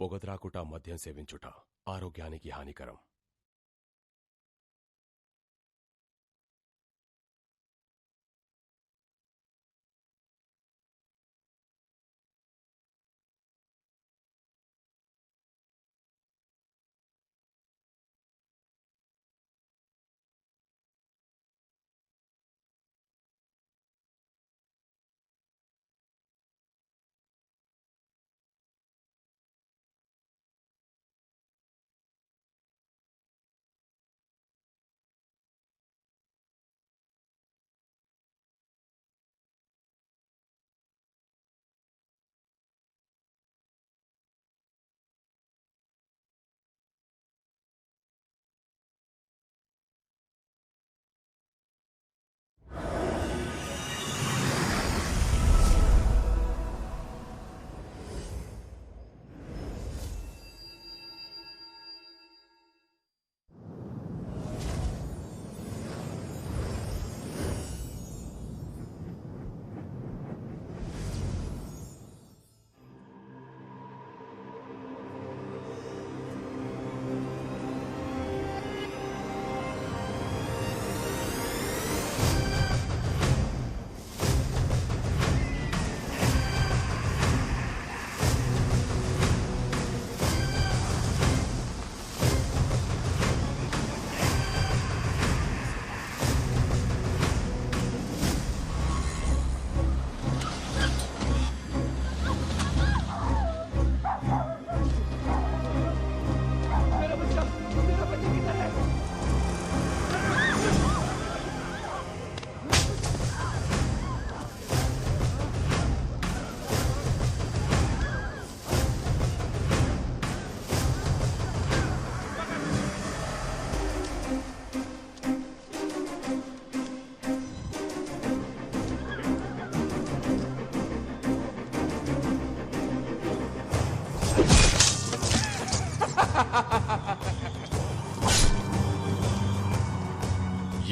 పొగత్రాకుట మద్యం సేవించుట ఆరోగ్యానికి హానికరం.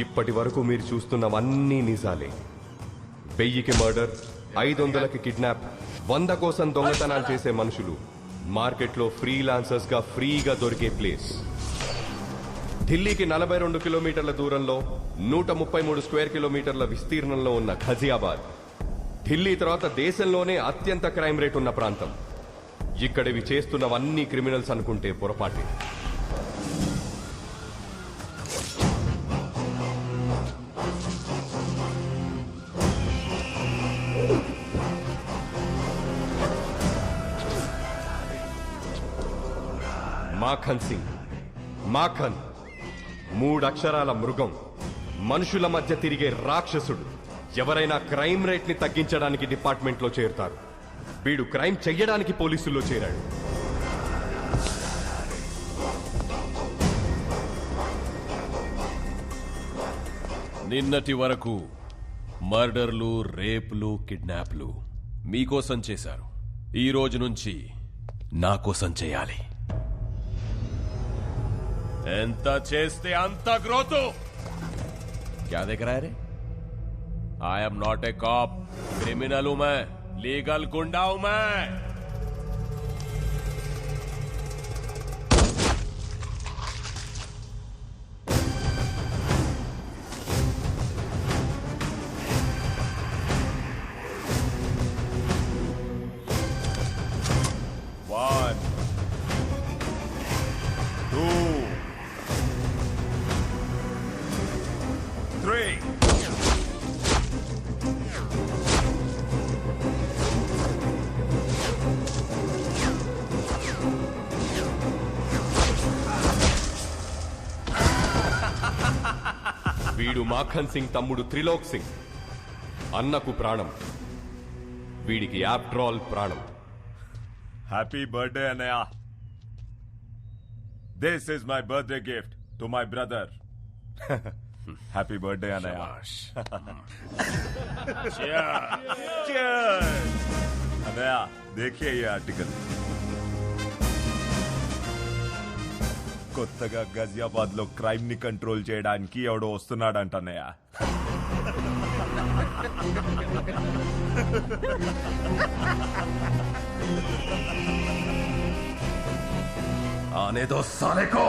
ఇప్పటి వరకు మీరు చూస్తున్నవన్నీ నిజాలే. 1000కి మర్డర్, 500కి కిడ్నాప్, 100 కోసం దొంగతనాలు చేసే మనుషులు మార్కెట్లో ఫ్రీలాన్సర్స్ గా ఫ్రీగా దొరికే ప్లేస్. ఢిల్లీకి 42 కిలోమీటర్ల దూరంలో 133 స్క్వేర్ కిలోమీటర్ల విస్తీర్ణంలో ఉన్న ఘజియాబాద్ ఢిల్లీ తర్వాత దేశంలోనే అత్యంత క్రైమ్ రేట్ ఉన్న ప్రాంతం. ఇక్కడివి చేస్తున్నవన్నీ క్రిమినల్స్ అనుకుంటే పొరపాటే. మాఖన్ సింగ్, మాఖన్ 3 అక్షరాల మృగం, మనుషుల మధ్య తిరిగే రాక్షసుడు. ఎవరైనా క్రైమ్ రేట్ ని తగ్గించడానికి డిపార్ట్మెంట్లో చేరుతారు. వీడు క్రైమ్ చెయ్యడానికి పోలీసుల్లో చేరాడు. నిన్నటి వరకు మర్డర్లు, రేపులు, కిడ్నాప్లు మీకోసం చేశారు. ఈ రోజు నుంచి నా కోసం చేయాలి. ఎంత చేస్తే అంత గ్రోత్. क्या देख रहा है रे? I am not a cop. Criminal हूं मैं, लीगल गुंडा हूं मैं. One, two, 3. వీడు మాఖన్ సింగ్ తమ్ముడు త్రిలోక్ సింగ్. అన్నకు ప్రాణం, వీడికి ఆఫ్టర్ ఆల్ ప్రాణం. హ్యాపీ బర్త్డే అన్నయ్య. This is my birthday gift to my brother. Happy birthday అన్నయ్య. అన్నయ్య देखिए ये आर्टिकल. కొత్తగా గజియాబాద్ లో క్రైమ్ ని కంట్రోల్ చేయడానికి ఎవడో వస్తున్నాడంట అన్నయ్య. आने दो साले को।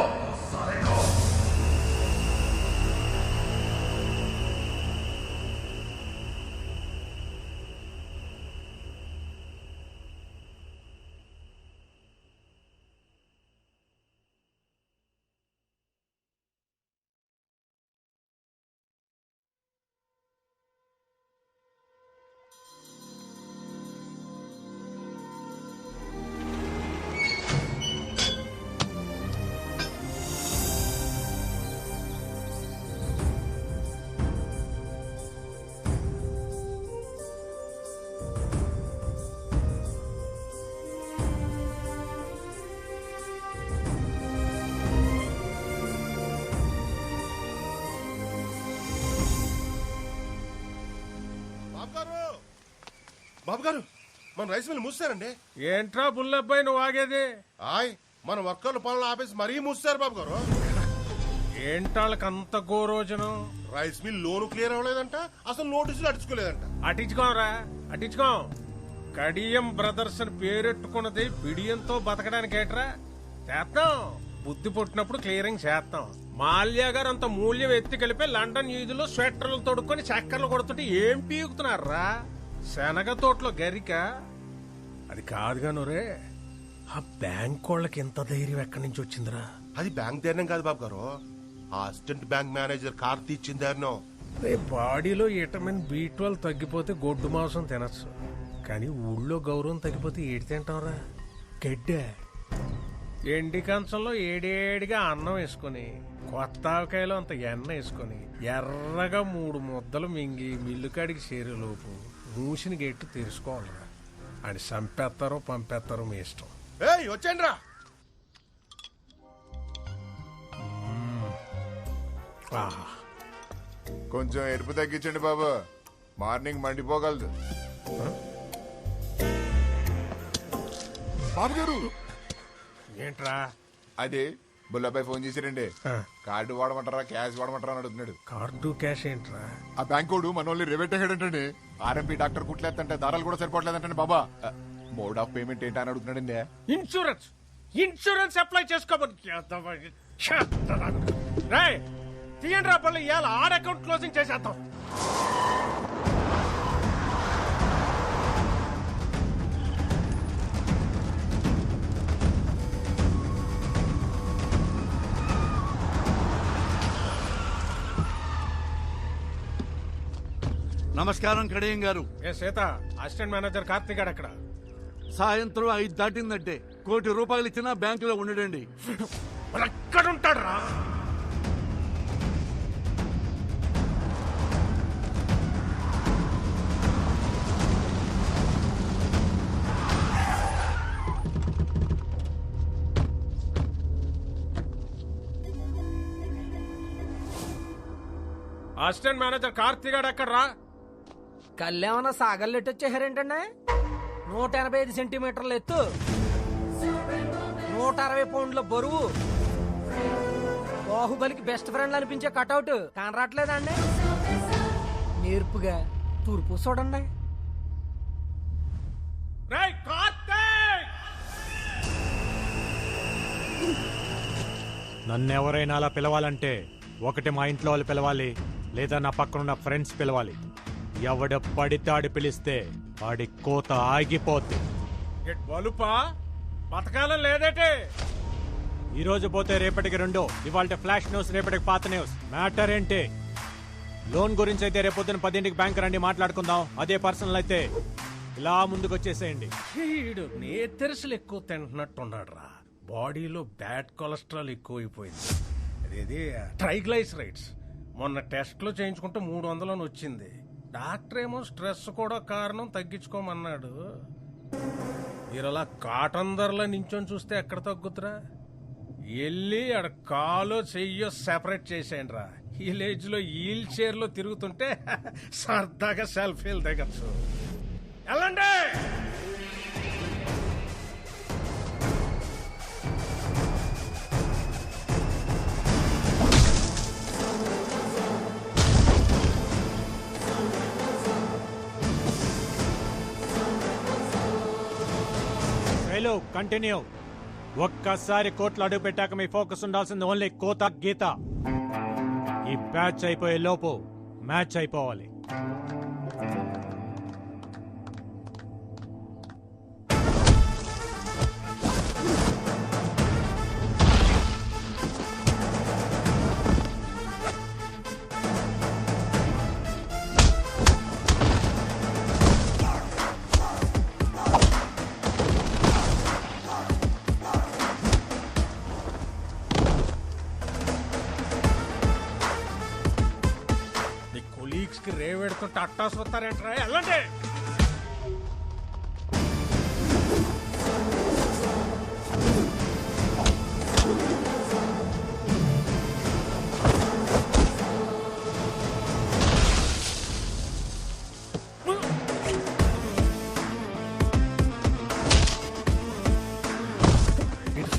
బాబు గారు మన రైస్ మిల్ మూసారండి. ఏంట్రా బుల్లబ్బాయి నువ్వు ఆగేది? ఆయ్ మన వర్కర్ల పనులు ఆపేసి మరీ మూసారు బాబు గారు. ఏంటాళ్ళకి అంత గోరోజనం? రైస్ మిల్ లోను క్లియర్ అవ్వలేదంట, అసలు నోటీసులు అడుచుకోలేదంట. అటించుకోరా అటించుకో. కడియం బ్రదర్స్ అని పేరెట్టుకున్నది బిడియంతో బతకడానికి ఏట్రా చేస్తాం. బుద్ధి పుట్టినప్పుడు క్లియరింగ్ చేస్తాం. మాల్యా గారు అంత మూల్యం ఎత్తి కలిపి లండన్ ఈదులో స్వెటర్లు తొడుక్కొని చక్కర్లు కొడుతుంటే ఏం పీకుతున్నారా? శనగ తోటలో గరిక అది కాదుగాను రే. ఆ బ్యాంక్ వాళ్ళకి ఎంత ధైర్యం ఎక్కడి నుంచి వచ్చిందిరా? అది బ్యాంక్ ధైర్యం కాదు బాబు గారు, ఆ అసిస్టెంట్ బ్యాంక్ మేనేజర్ కార్తీ ఇచ్చిన ధైర్యం. రే బాడీలో విటమిన్ B12 తగ్గిపోతే గొడ్డు మాంసం తినచ్చు, కానీ ఊళ్ళో గౌరవం తగ్గిపోతే ఏడి తింటాంరా? గడ్డే. ఎండి కంచంలో ఏడేడిగా అన్నం వేసుకుని కొత్త ఆవకాయలో అంత ఎన్న వేసుకుని ఎర్రగా 3 ముద్దలు మింగి మిల్లుకాడికి చేరేలోపు మూసిన గెట్టు తెరుచుకోవాలరా. అని చంపేస్తారో పంపేస్తారో మీ ఇష్టం. ఏయ్ వచ్చేయండి రా. కొంచెం ఎరుపు తగ్గించండి బాబు, మార్నింగ్ మండిపోగలదు. బాబు గారు ఏంట్రా? అదే బుల్లబ్బాయి ఫోన్ చేశారండి. ఆ. కార్డు వాడమంటారా క్యాష్ వాడమంటారా అని అడుగుతున్నాడు. కార్డు క్యాష్ ఏంట్రా? ఆ బ్యాంకోడు మనోళ్ళని రివెట్టేటండి. ఆర్ఎంపీ డాక్టర్ కుట్లేదంటే దారాలు కూడా సరిపోవట్లేదంటే బాబా. మోడ్ ఆఫ్ పేమెంట్ ఏంటా అని అడుగుతున్నాడండి. ఇన్సూరెన్స్ ఇన్సూరెన్స్ అప్లై చేసుకోమని తీయండి రా పళ్ళు. ఇవాళ ఆర్ అకౌంట్ క్లోజింగ్ చేసేద్దాం. నమస్కారం కడియం గారు. ఏ సీత, అసిస్టెంట్ మేనేజర్ కార్తీక్ గారు అక్కడ. సాయంత్రం 5 దాటిందంటే ₹1 కోటి ఇచ్చినా బ్యాంకులో ఉండడండి. ఎక్కడుంటాడు రా? అసిస్టెంట్ మేనేజర్ కార్తీక్ గారు ఎక్కడ రా? కళ్ళేమన్నా సాగల్లెట్టు వచ్చేసారేంటండి? 185 సెంటీమీటర్ల ఎత్తు, 160 పౌండ్ల బరువు, బాహుబలికి బెస్ట్ ఫ్రెండ్ అనిపించే కటౌట్ కనరాట్లేదండి? నేర్పుగా తూర్పు చూడండి. రేయ్ కార్తీక్! నన్నెవరైనా అలా పిలవాలంటే ఒకటి మా ఇంట్లో వాళ్ళు పిలవాలి, లేదా నా పక్కనున్న ఫ్రెండ్స్ పిలవాలి. ఎవడ పడితే ఆడి పిలిస్తే ఆడి కోత ఆగిపోద్ది. బలుపా బతకాలం లేదేటే? ఈ రోజు పోతే రేపటికి 2, ఇవాళ ఫ్లాష్ న్యూస్, రేపటికి పాత న్యూస్. మ్యాటర్ ఏంటి? లోన్ గురించి అయితే రేపొద్దున 10ంటికి బ్యాంక్ రండి, మాట్లాడుకుందాం. అదే పర్సనల్ అయితే ఇలా ముందుకు వచ్చేసేయండి. వీడు నేతెరసలు ఎక్కువ తింటున్నట్టున్నాడు రా. బాడీలో బ్యాడ్ కొలెస్ట్రాల్ ఎక్కువైపోయింది. అదేది ట్రైగ్లైసరైడ్స్. మొన్న టెస్ట్ లో చేయించుకుంటే 300 అని వచ్చింది. డాక్టర్ ఏమో స్ట్రెస్ కూడా కారణం, తగ్గించుకోమన్నాడు. మీరు అలా కాటన్ ధరలో నించొని చూస్తే ఎక్కడ తగ్గుతురా? వెళ్ళి ఆడ కాలో చెయ్యో సెపరేట్ చేసేయండి రా. విలేజ్ లో వీల్ చైర్ లో తిరుగుతుంటే సరదాగా సెల్ఫీలు దిగచ్చు. వెళ్ళండి. Hello, continue. ఒక్కసారి కోట్లు అడుగు పెట్టాక మీ ఫోకస్ ఉండాల్సింది ఓన్లీ కోత గీత. ఈ బ్యాచ్ అయిపోయే లోపు మ్యాచ్ అయిపోవాలి. రేవెడుతుంటే అట్టాసు వస్తారేంట్రా, వెళ్ళండి.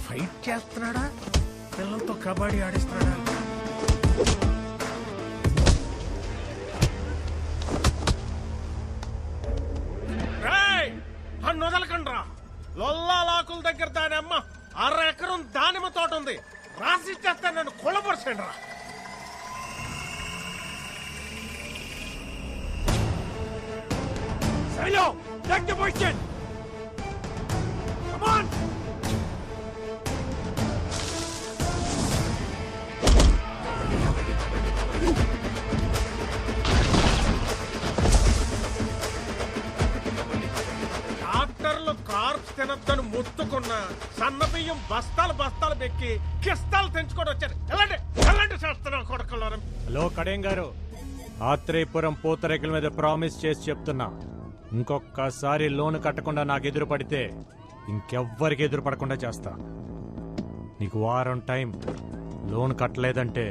ఫైట్ చేస్తున్నాడా, పిల్లలతో కబడ్డీ ఆడిస్తున్నాడా? వదలకండ్రా, లొల్లాలాకుల దగ్గర దాని అమ్మ 6 ఎకరం దానిమ్మ తోట ఉంది, రాసిచ్చేస్తా, నన్ను కొలపరచండి రా. తినద్దని ముత్తుకున్నా సన్న బియ్యం బస్తాలు పెక్కి కిస్తాలు తెంచుకొని వచ్చారు. ఎలాంటి చేస్తున్నా కొడుకుల్లో. హలో కడేం గారు, ఆత్రేయపురం పూతరేకుల మీద ప్రామిస్ చేసి చెప్తున్నా, ఇంకొకసారి లోన్ కట్టకుండా నాకు ఎదురు పడితే ఇంకెవ్వరికి ఎదురు పడకుండా చేస్తా. నీకు వారం టైం, లోన్ కట్టలేదంటే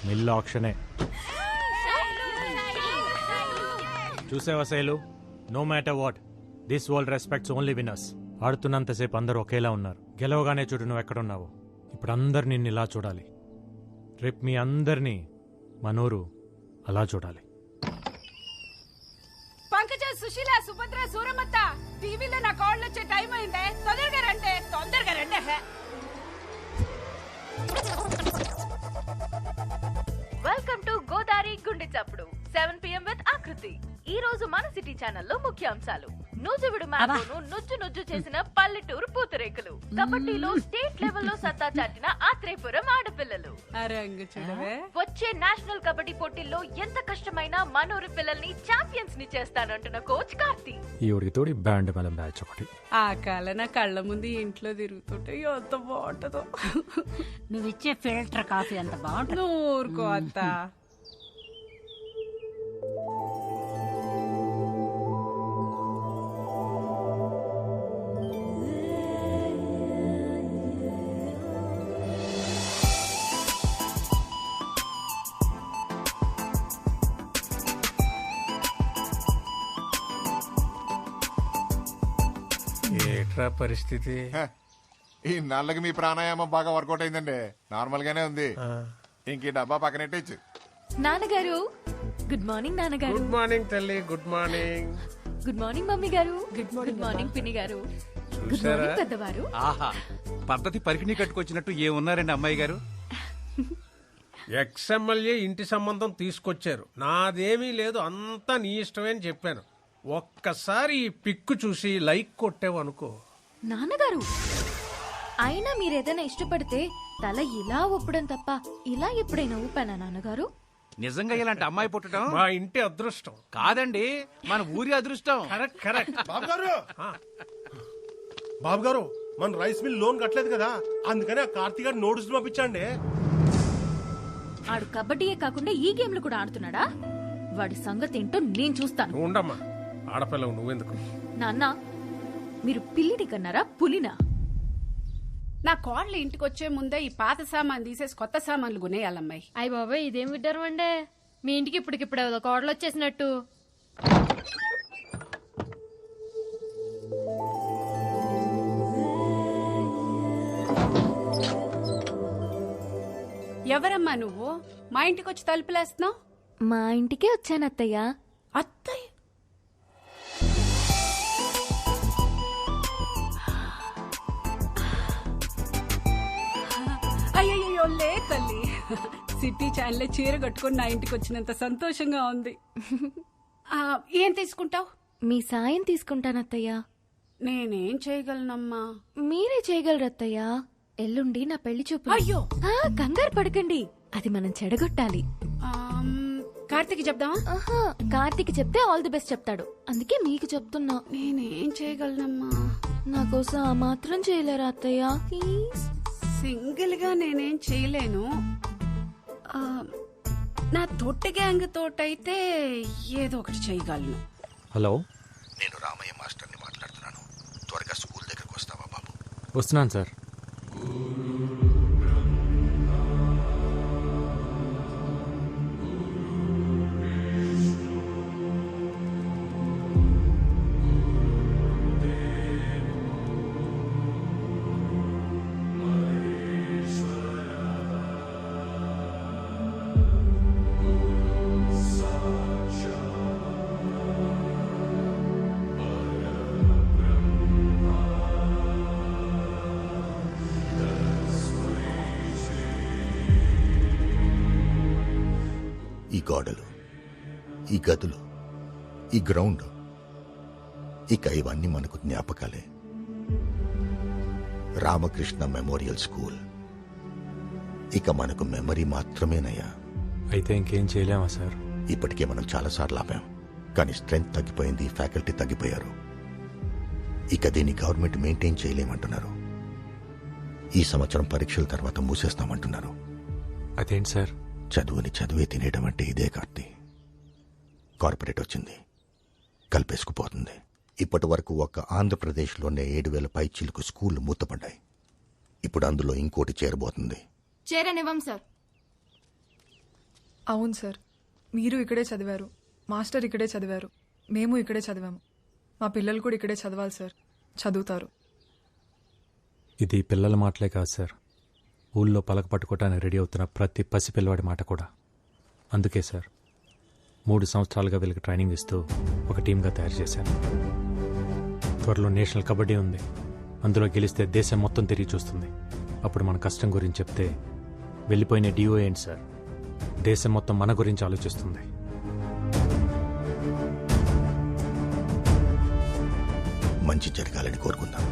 మిల్ ఆక్షనే. చూసావా Shailu, no matter what, this world respects only winners. ఆడుతున్నంతసేపు అందరూ ఒకేలా ఉన్నారు, గెలవగానే చూడు నువ్వు ఎక్కడున్నావు. ఇప్పుడు అందరు నిన్ను ఇలా చూడాలి, రేపు మీ అందరినీ మనూరు అలా చూడాలి. పంకజ, సుశీల, సుభద్ర, సూరమత్త, టీవీలో నా కాళ్ళు వచ్చే టైం అయిందే, తొందరగా రండి. వెల్కమ్ టు గోదావరి గుండె చప్పుడు 7 PM విత్ ఆకృతి. ఈ రోజు మన సిటీ ఛానల్లో ముఖ్యాంశాలు: నూజువిడు మ్యాంగోను నుజ్జు చేసిన పల్లెటూరు పూతరేకులు, కబడ్డీలో స్టేట్ లెవెల్లో సత్తా చాటిన ఆత్రేయపురం ఆడపిల్లలు, వచ్చే నేషనల్ కబడ్డీ పోటీల్లో ఎంత కష్టమైనా మనూరి పిల్లల్ని ఛాంపియన్స్ ని చేస్తానంటున్న కోచ్ కార్తీ. ఈవిడికి తోడి బ్యాండ్ మేళం బ్యాచ్ ఒకటి. ఆ కాల నా కళ్ళ ముందు ఇంట్లో తిరుగుతుంటే ఎంత బాగుంటుందో. నువ్విచ్చే ఫిల్టర్ కాఫీ అంత బాగుంటుంది. ఊరుకో అత్త. ఏట్రా పరిస్థితి? ఈ నాళ్ళకి మీ ప్రాణాయామం బాగా వర్కౌట్ అయిందండి. నార్మల్ గానే ఉంది. ఇంక డబ్బా పక్కనెట్టచ్చు. నాన్నగారు గుడ్ మార్నింగ్. నాన్నగారు గుడ్ మార్నింగ్ తల్లి. Good morning. Good morning mummy గారు. గుడ్ మార్నింగ్ పిన్ని గారు. గుడ్ మార్నింగ్ పెద్దవారు. ఆహా, పద్ధతి పరికిణి కట్టుకొచ్చినట్టు ఏమున్నారండి అమ్మాయి గారు? ఎక్స్ఎమ్మెల్యే ఇంటి సంబంధం తీసుకొచ్చారు, నాదేమీ లేదు, అంతా నీ ఇష్టమే అని చెప్పాను. ఒక్కసారి ఈ పిక్కు చూసి లైక్ కొట్టావు అనుకో. నాన్నగారు, అయినా మీరేదైనా ఇష్టపడితే తల ఇలా ఊపడం తప్ప ఇలా ఎప్పుడైనా ఊపానా నాన్నగారు? నిజంగా ఇలాంటి అమ్మాయి పుట్టడం మా ఇంటి అదృష్టం కాదండి, మన ఊరి అదృష్టం. కరెక్ట్. బాబు గారు, మన రైస్ మిల్ లోన్ కట్టలేదు కదా, అందుకని ఆ కార్తీక్ గారు నోటీసులు పంపించండి. ఆడు కబడ్డీయే కాకుండా ఈ గేమ్లు కూడా ఆడుతున్నాడా? వాడి సంగతి ఏంటో నేను చూస్తాను. ఉండమ్మా, ఆడపిల్లవు నువ్వెందుకు? నాన్న, మీరు పిల్లిని కన్నారా పులినా? నా కోడలు ఇంటికి వచ్చే ముందే ఈ పాత సామాన్ తీసేసి కొత్త సామాన్లు కొనేయాలమ్మాయి. అయ్య బాబాయ్, ఇదేం విడ్డారు అండే, మీ ఇంటికి ఇప్పటికిప్పుడు కోడలు వచ్చేసినట్టు. ఎవరమ్మా నువ్వు? మా ఇంటికి వచ్చి తలుపులేస్తున్నావు? మా ఇంటికే వచ్చాను అత్తయ్య. అత్తయ్య? లే తల్లి. సిటీ ఛానల్ చీర కట్టుకుని నా ఇంటికి వచ్చినంత సంతోషంగా ఉంది. ఏం తీసుకుంటావు? మీ సాయం తీసుకుంటానత్తయ్యా. నేనేం చేయగలనమ్మా? మీరే చేయగలరు అత్తయ్యా. ఎల్లుండి నా పెళ్లి చూపు. అయ్యో కంగారు పడకండి, అది మనం చెడగొట్టాలి. కార్తీక్ చెప్దామా? కార్తీక్ చెప్తే ఆల్ ది బెస్ట్ చెప్తాడు, అందుకే మీకు చెప్తున్నా. నేనేం చేయగలనమ్మా? నా కోసం ఆ మాత్రం చేయలేరా అత్తయ్య? ప్లీజ్. సింగిల్ గా నేనేం చేయలేను. నా తొట్టి గ్యాంగ్ తోటైతే ఏదో ఒకటి చేయగలను. హలో, నేను రామయ్య మాస్టర్ని మాట్లాడుతున్నాను. త్వరగా స్కూల్ దగ్గరకు వస్తావా బాబు? వస్తున్నాను సార్. ఈ గోడలు, ఈ గదులు, ఈ గ్రౌండ్, ఇక ఇవన్నీ మనకు జ్ఞాపకాలే. రామకృష్ణ మెమోరియల్ స్కూల్ ఇక మనకు మెమరీ మాత్రమేనయ్యా. అయితే ఇంకేం చేయలేమా సార్? ఇప్పటికే మనం చాలాసార్లు ఆపాం, కానీ స్ట్రెంగ్త్ తగ్గిపోయింది, ఫ్యాకల్టీ తగ్గిపోయారు. ఇక దీన్ని గవర్నమెంట్ మెయింటైన్ చేయలేమంటున్నారు. ఈ సంవత్సరం పరీక్షల తర్వాత మూసేస్తామంటున్నారు. అదేంటి సార్? చదువుని చదువే తినేయడం అంటే ఇదే కార్తీ. కార్పొరేట్ వచ్చింది, కలిపేసుకుపోతుంది. ఇప్పటి వరకు ఒక్క ఆంధ్రప్రదేశ్లోనే 7,000 పైచీలకు స్కూళ్లు మూతపడ్డాయి. ఇప్పుడు అందులో ఇంకోటి చేరబోతుంది. చేరనివ్వం సార్. అవును సార్, మీరు ఇక్కడే చదివారు, మాస్టర్ ఇక్కడే చదివారు, మేము ఇక్కడే చదివాము. మా పిల్లలు కూడా ఇక్కడే చదవాలి సార్, చదువుతారు. ఇది పిల్లల మాటలే కాదు సార్, ఊళ్ళో పలక పట్టుకోవటానికి రెడీ అవుతున్న ప్రతి పసిపిల్లవాడి మాట కూడా. అందుకే సార్ 3 సంవత్సరాలుగా వీళ్ళకి ట్రైనింగ్ ఇస్తూ ఒక టీమ్గా తయారు చేశాను. త్వరలో నేషనల్ కబడ్డీ ఉంది, అందులో గెలిస్తే దేశం మొత్తం తిరిగి చూస్తుంది. అప్పుడు మన కష్టం గురించి చెప్తే వెళ్ళిపోయిన డిఓ ఏంటి సార్, దేశం మొత్తం మన గురించి ఆలోచిస్తుంది. మంచి జరగాలని కోరుకుందాం.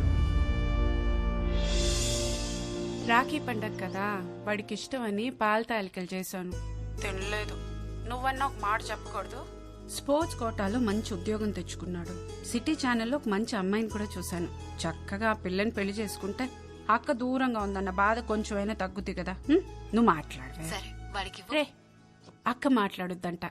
రాఖీ పండగ కదా, వాడికి ఇష్టమని పాల తాలికలు చేశాను, తినలేదు. నువ్వన్నా ఒక మాట చెప్పకూడదు. స్పోర్ట్స్ కోటాలో మంచి ఉద్యోగం తెచ్చుకున్నాడు. సిటీ ఛానల్లో ఒక మంచి అమ్మాయిని కూడా చూశాను. చక్కగా ఆ పిల్లని పెళ్లి చేసుకుంటే అక్క దూరంగా ఉందన్న బాధ కొంచెమైనా తగ్గుద్ది కదా. నువ్వు మాట్లాడు. సరే, వాడికి రే, అక్క మాట్లాడుద్దంట.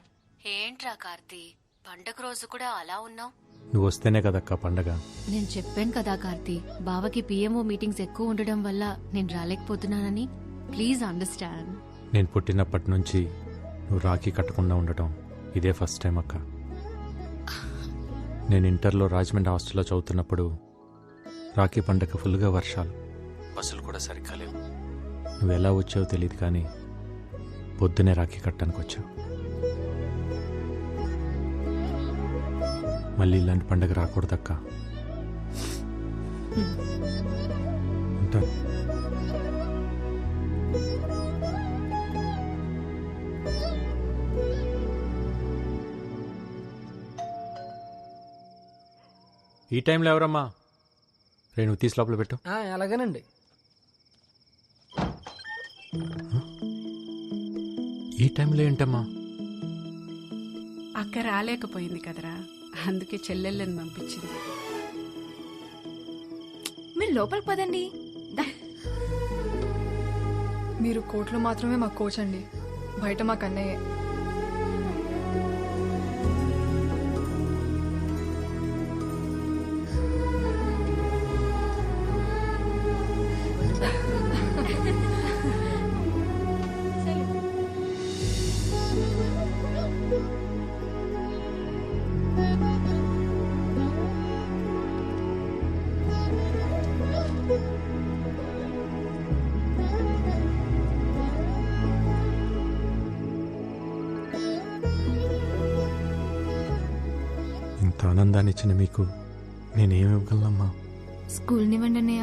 ఏంట్రా కార్తీ, పండగ రోజు కూడా అలా ఉన్నావు? నువ్వు వస్తేనే కదక్క పండగ. నేను చెప్పాను కదా కార్తీ, బావకి పిఎంఓ మీటింగ్స్ ఎక్కువ ఉండడం వల్ల నేను రాలేకపోతున్నానని. Please understand. నేను పుట్టినప్పటి నుంచి నువ్వు రాఖీ కట్టకుండా ఉండటం ఇదే ఫస్ట్ టైం అక్క. నేను ఇంటర్లో రాజమండ్రి హాస్టల్లో చదువుతున్నప్పుడు రాఖీ పండగ ఫుల్గా వర్షాలు, బస్సులు కూడా సరిగ్గా లేవు. నువ్వు ఎలా వచ్చావో తెలియదు, కానీ పొద్దునే రాఖీ కట్టడానికి వచ్చావు. మళ్ళీ ఇలాంటి పండగ రాకూడదక్క. ఉంటాను. ఈ టైంలో ఎవరమ్మా? నువ్వు తీసి లోపల పెట్టు. అలాగేనండి. ఈ టైంలో ఏంటమ్మా? అక్క రాలేకపోయింది కదరా, అందుకే చెల్లెళ్ళని పంపించింది. మీరు లోపలికి పదండి. మీరు కోర్టులో మాత్రమే మాకు కోచ్ అండి, బయట మాకు అన్నయ్యే. ఇంత ఆనందాన్ని ఇచ్చిన మీకు నేనేమి ఇవ్వగలనమ్మా? స్కూల్ నివ్వండి అన్నయ్య.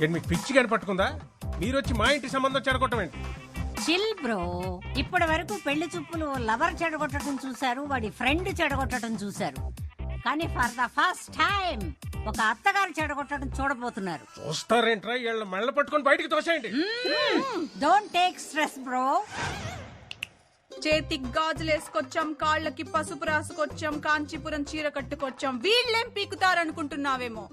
ఏంటి మీకు పిచ్చి కానీ పట్టుకుందా? మీరు వచ్చి మా ఇంటి సంబంధం చెడగొట్టం ఏంటి? Chill bro. ఇప్పటి వరకు పెళ్లి చూపులు లవర్ చెడగొట్టడం చూశారు, వాడి ఫ్రెండ్ చెడగొట్టడం చూశారు. కానీ ఫర్ ద ఫస్ట్ టైం ఒక అత్తగారు చెడగొట్టడం చూడబోతున్నారు. చూస్తారేంట్రా? వీళ్ళ మెళ్ళ పట్టుకొని బయటికి తోసేయండి. Don't take stress bro. చేతికి గాజులు వేసుకొచ్చాం, కాళ్ళకి పసుపు రాసుకొచ్చాం, కాంచీపురం చీర కట్టుకొచ్చాం. వీళ్ళేం పీకుతారనుకుంటున్నావేమో.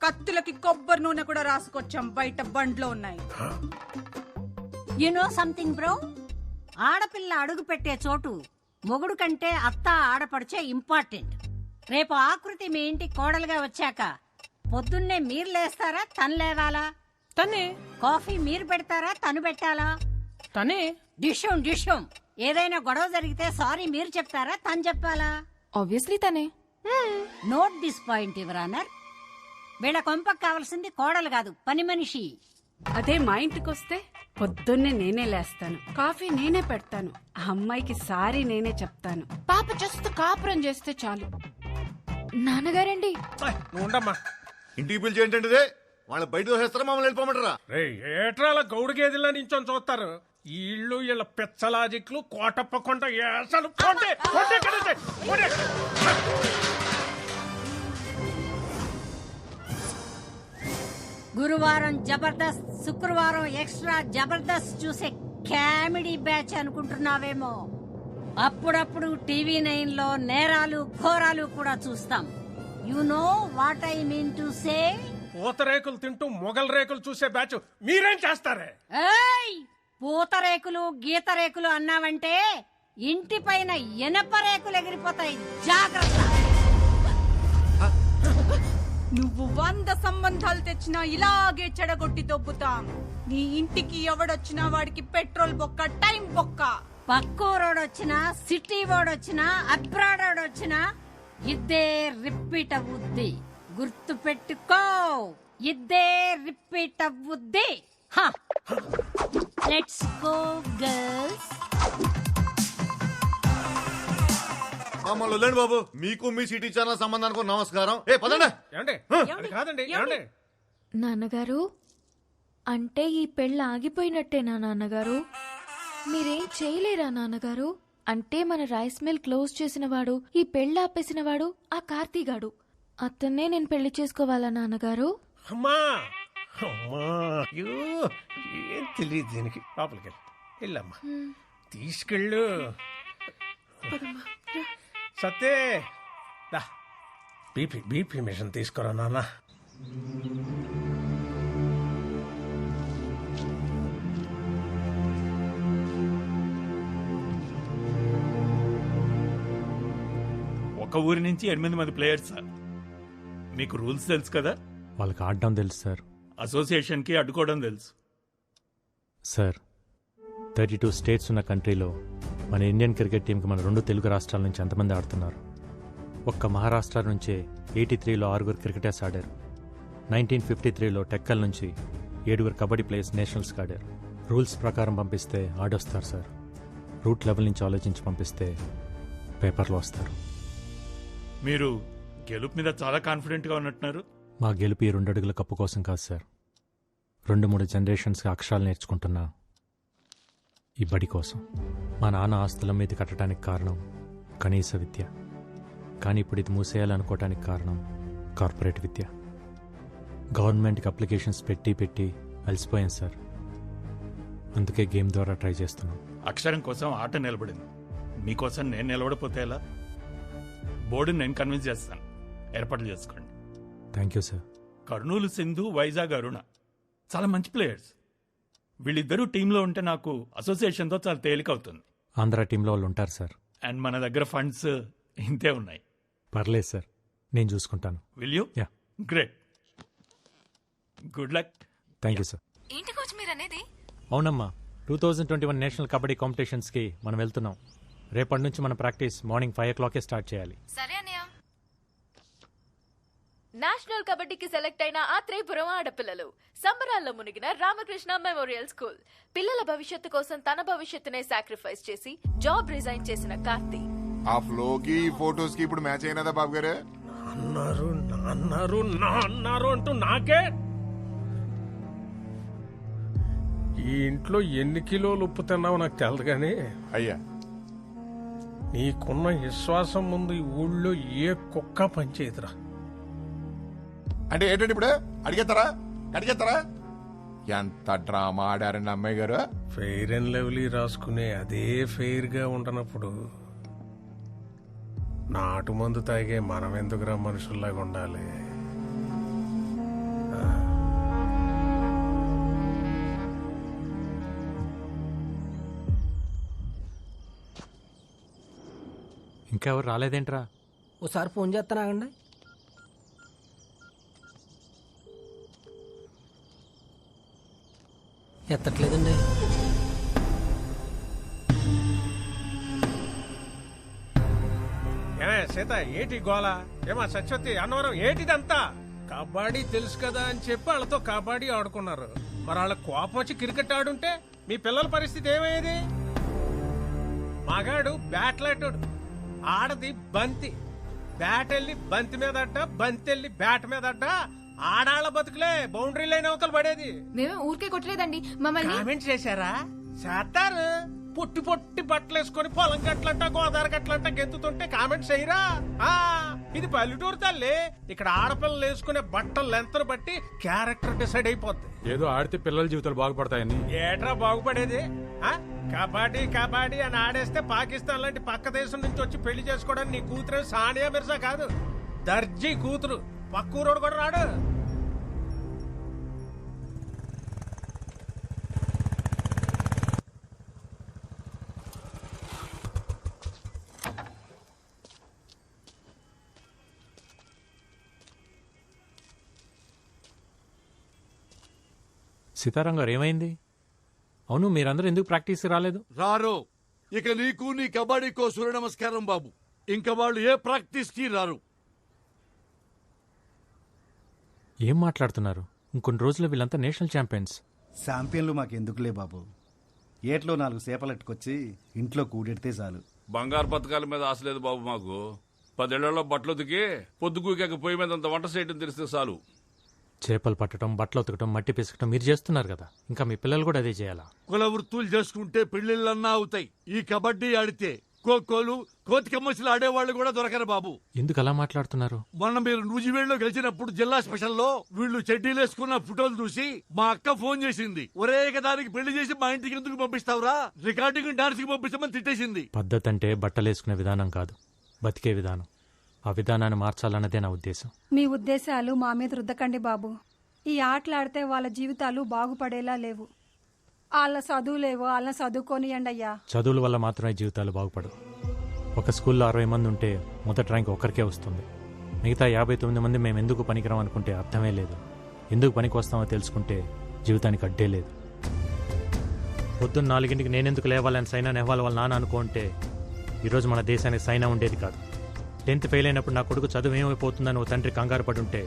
కత్తులకి కొబ్బరి నూనె కూడా రాసుకొచ్చాం, బయట బండ్లో ఉన్నాయి. యు నో సంథింగ్ బ్రో, ఆడపిల్ల అడుగు పెట్టే చోటు మొగుడు కంటే అత్త ఆడపడిచే ఇంపార్టెంట్. రేపు ఆకృతి మీ ఇంటి కోడలుగా వచ్చాక పొద్దున్నే మీరు లేస్తారా, తను లేవాలా? తనే. కాఫీ మీరు పెడతారా, తను పెట్టాలా? తనే. డిషం ఏదైనా గొడవ జరిగితే సారీ మీరు చెప్తారా, తను చెప్పాలా? ఆబ్వియస్లీ తనే. Note this point your honour. వీళ్ళ కొంపకు కావాల్సింది కోడలు కాదు, పని మనిషి. అదే మా ఇంటికొస్తే పొద్దున్నే నేనే లేస్తాను, కాఫీ నేనే పెడతాను, ఆ అమ్మాయికి సారీ నేనే చెప్తాను. పాప జస్ట్ కాపురం చేస్తే చాలు. నాన్నగారండి. ఉండమ్మా. ఇంటికి పిలిచి ఏంటంటే వాళ్ళ బయట దోసేస్తారా, మమ్మల్ని వెళ్ళిపోమంటారా? ఏట్రాల గౌడు గేదెల్లా నించొని చూస్తారు. వీళ్ళు వీళ్ళ పెచ్చలాజిక్లు కోటప్ప కొండ ఏసలు. గురువారం జబర్దస్త్, శుక్రవారం ఎక్స్ట్రా జబర్దస్త్ చూసే కామెడీ బ్యాచ్ అనుకుంటున్నావేమో. అప్పుడప్పుడు టీవీ 9 లో నేరాలు ఘోరాలు కూడా చూస్తాం. You know what I mean to say. పూతరేకులు తింటూ మొగల్ రేకులు చూసే బ్యాచ్ మీరేం చేస్తారే? ఏయ్, పూతరేకులు గీత రేకులు అన్నావంటే ఇంటి పైన ఎనప రేకులు ఎగిరిపోతాయి, జాగ్రత్త. నువ్వు 100 సంబంధాలు తెచ్చినా ఇలాగే చెడగొట్టి దొబ్బుతాం. నీ ఇంటికి ఎవడొచ్చినా వాడికి పెట్రోల్ బొక్క, టైం బొక్క. పక్కూరోడొచ్చినా, సిటీ వాడొచ్చినా, అబ్రాడ్ వాడొచ్చినా ఇద్దే రిపీట్ అవుద్ది. గుర్తు పెట్టుకో, ఇద్దే రిపీట్ అవుద్ది. Let's go girls. మమ్మల్ని వదిలేండి బాబు. మీకు మీ సిటీ ఛానల్ సంబంధానికి నమస్కారం. ఏ పదండి. కాదండి. నాన్నగారు, అంటే ఈ పెళ్ళి ఆగిపోయినట్టేనా నాన్నగారు? మీరేం చేయలేరా నాన్నగారు? అంటే మన రైస్ మిల్ క్లోజ్ చేసిన వాడు, ఈ పెళ్ళి ఆపేసిన వాడు ఆ కార్తీగాడు. అతన్నే నేను పెళ్లి చేసుకోవాలా నాన్నగారు? అమ్మా ఏం తెలియదు దీనికి. లోపలికి వెళ్ళమ్మా, తీసుకెళ్ళు. సత్తే బీపీ మిషన్ తీసుకురా నాన్న. ఒక ఊరి నుంచి 8 మంది ప్లేయర్స్. మీకు రూల్స్ తెలుసు కదా? వాళ్ళకి ఆడడం తెలుసు సార్. అసోసియేషన్ కి అడ్డుకోవడం తెలుసు సార్. 32 స్టేట్స్ ఉన్న కంట్రీలో మన ఇండియన్ క్రికెట్ టీంకి మన 2 తెలుగు రాష్ట్రాల నుంచి ఎంతమంది ఆడుతున్నారు? ఒక్క మహారాష్ట్ర నుంచే 83లో 6 క్రికెటర్స్ ఆడారు. 1953లో టెక్కల్ నుంచి 7 కబడ్డీ ప్లేయర్స్ నేషనల్స్కి ఆడారు. రూల్స్ ప్రకారం పంపిస్తే ఆడొస్తారు సార్. రూట్ లెవెల్ నుంచి ఆలోచించి పంపిస్తే పేపర్లో వస్తారు. మీరు గెలుపు మీద చాలా కాన్ఫిడెంట్గా ఉన్నట్టున్నారు. మా గెలుపు ఈ 2 అడుగుల కప్పు కోసం కాదు సార్. 2-3 జనరేషన్స్కి అక్షరాలు నేర్చుకుంటున్నా ఈ బడి కోసం. మా నాన్న ఆస్తుల మీద కట్టడానికి కారణం కనీస విద్య. కానీ ఇప్పుడు ఇది మూసేయాలనుకోవటానికి కారణం కార్పొరేట్ విద్య. గవర్నమెంట్కి అప్లికేషన్స్ పెట్టి అలసిపోయాను సార్. అందుకే గేమ్ ద్వారా ట్రై చేస్తున్నాం. అక్షరం కోసం ఆట నిలబడింది. మీకోసం నేను నిలబడిపోతే ఎలా? బోర్డుని నేను కన్విన్స్ చేస్తాను. ఏర్పాట్లు చేసుకోండి. Thank you sir. Kurnool Sindhu, Vizag Aruna చాలా మంచి ప్లేయర్స్. వీళ్ళిద్దరూ టీంలో ఉంటే నాకు అసోసియేషన్తో చాలా తేలికవుతుంది. ఆంధ్ర టీంలో వాళ్ళు ఉంటారు సార్. అండ్ మన దగ్గర ఫండ్స్ ఇంతే ఉన్నాయి. పర్లేదు సార్, నేను చూసుకుంటాను. Will you? Yeah, great. Good luck. Thank you sir. ఏంటి కోచ్ మీరు అనేది? అవునమ్మా, 2021 నేషనల్ కబడ్డీ కాంపిటీషన్స్కి మనం వెళ్తున్నాం. రేపటి నుంచి మన ప్రాక్టీస్ మార్నింగ్ 5 o'clock స్టార్ట్ చేయాలి. సరే అన్నయ్య. నేషనల్ కబడ్డీకి సెలెక్ట్ అయిన ఆత్రేయపురం ఆడపిల్లలు సంబరాల్లో మునిగిన రామకృష్ణ మెమోరియల్ స్కూల్. పిల్లల భవిష్యత్తు కోసం తన భవిష్యత్తునే సాక్రిఫైస్ చేసి జాబ్ రిజైన్ చేసిన కార్తీ. ఆ ఫ్లోకి ఫోటోస్ కి ఇప్పుడు మ్యాచ్ అయినదా బాబు గారు? అన్నారు అంటూ నాకే ఈ ఇంట్లో ఎన్ని కిలోలు ఉప్పు తిన్నావో నాకు తెలదు కానీ అయ్యా నీకున్న విశ్వాసం ముందు ఈ ఊళ్ళో ఏ కుక్క పనిచేయదురా. అంటే ఏంటంటే ఇప్పుడు అడిగేస్తారా అడిగేస్తారా? ఎంత డ్రామా ఆడారండి అమ్మాయి గారు. ఫెయిర్ అండ్ లవ్లీ రాసుకునే అదే ఫెయిర్ గా ఉండనప్పుడు నాటు మందు తాగే మనం ఎందుకురా మనుషుల్లాగా ఉండాలి? ఇంకెవరు రాలేదేంట్రా? ఓసారి ఫోన్ చేస్తానాగండి. ఎత్తట్లేదండి. సీత ఏటి గోళ? ఏమా సత్యవతి అన్నవరం ఏటిదంతా? కబడ్డీ తెలుసు కదా అని చెప్పి వాళ్ళతో కబడ్డీ ఆడుకున్నారు. మరి వాళ్ళ కోపం వచ్చి క్రికెట్ ఆడుంటే మీ పిల్లల పరిస్థితి ఏమయ్యేది? మగాడు బ్యాట్లాటోడు, ఆడది బంతి. బ్యాట్ వెళ్ళి బంతి మీద అడ్డ, బంతి వెళ్ళి బ్యాట్ మీద అడ్డ. ఆడాళ్ళ బతుకులే బౌండరీ లైన్ అవతలు పడేది. మేము ఊరికే కొట్టలేదండి, మమ్మల్ని కామెంట్ చేశారా? చేస్తారు. పొట్టి పొట్టి బట్టలు వేసుకొని పొలం గట్లంట గోదావరి గట్లంట గెంతుతుంటే కామెంట్స్ చేయరా? ఇది పల్లెటూరు తల్లి. ఇక్కడ ఆడపిల్లలు వేసుకునే బట్టలు లెంతను బట్టి క్యారెక్టర్ డిసైడ్ అయిపోద్ది. ఏదో ఆడితే పిల్లల జీవితాలు బాగుపడతాయని. ఏట్రా బాగుపడేది? కబడ్డీ కబడ్డీ అని ఆడేస్తే పాకిస్తాన్ లాంటి పక్క దేశం నుంచి వచ్చి పెళ్లి చేసుకోవడానికి నీ కూతురే సానియా మిర్జా కాదు, దర్జీ కూతురు. పక్కూరోడు కూడా రాడు. సీతారాం గారు ఏమైంది? అవును, మీరందరూ ఎందుకు ప్రాక్టీస్ రాలేదు? రారు. ఇక నీకు నీ కబడ్డీకో సూర్య నమస్కారం బాబు. ఇంకా వాళ్ళు ఏ ప్రాక్టీస్ కి రారు. ఏం మాట్లాడుతున్నారు? ఇంకొన్ని రోజుల్లో వీళ్ళంతా నేషనల్ ఛాంపియన్స్. ఛాంపియన్లు మాకెందుకులే బాబు. ఏట్లో 4 చేపలెట్టుకొచ్చి ఇంట్లో కూడెడితే చాలు. బంగారు పథకాల మీద ఆశ లేదు బాబు మాకు. 10 ఏళ్లలో బట్టలు ఉతికి పొద్దుకూకాక పొయ్యి మీద అంత వంట చేయడం తెలిస్తే చాలు. చేపలు పట్టడం, బట్టలు ఉతకటం, మట్టి పిసకటం మీరు చేస్తున్నారు కదా, ఇంకా మీ పిల్లలు కూడా అదే చేయాలా? కుల వృత్తులు చేసుకుంటే పెళ్లిళ్ళన్నా అవుతాయి. ఈ కబడ్డీ ఆడితే ఖోఖోలు కోతి కమ్మసిలు ఆడేవాళ్ళు కూడా దొరకరు బాబు. ఎందుకు అలా మాట్లాడుతున్నారు? మొన్న మీరు నూజివేడులో గెలిచినప్పుడు జిల్లా స్పెషల్లో వీళ్ళు చెడ్డీలు వేసుకున్న ఫోటోలు చూసి మా అక్క ఫోన్ చేసింది. ఒరే దానికి పెళ్లి చేసి మా ఇంటికి ఎందుకు పంపిస్తావురా, రికార్డింగ్ డాన్స్ కి పంపిస్తామని తిట్టేసింది. పద్ధతి అంటే బట్టలేసుకునే విధానం కాదు, బతికే విధానం. ఆ విధానాన్ని మార్చాలన్నదే నా ఉద్దేశం. మీ ఉద్దేశాలు మా మీద రుద్దకండి బాబు. ఈ ఆటలాడితే వాళ్ళ జీవితాలు బాగుపడేలా లేవు. వాళ్ళ చదువులేవో వాళ్ళని చదువుకోనియండి అయ్యా. చదువుల వల్ల మాత్రమే జీవితాలు బాగుపడవు. ఒక స్కూల్లో 60 మంది ఉంటే మొదటి ర్యాంక్ ఒక్కరికే వస్తుంది. మిగతా 59 మంది మేము ఎందుకు పనికిరాం అనుకుంటే అర్థమే లేదు. ఎందుకు పనికి వస్తామో తెలుసుకుంటే జీవితానికి అడ్డే లేదు. పొద్దున్న 4 నేనెందుకు లేవాలని సైనా నెహ్వాల్ వాళ్ళ నాన్న అనుకుంటే ఈరోజు మన దేశానికి సైనా ఉండేది కాదు. 10th ఫెయిల్ అయినప్పుడు నా కొడుకు చదువు ఏమైపోతుందని ఓ తండ్రి కంగారు పడి ఉంటే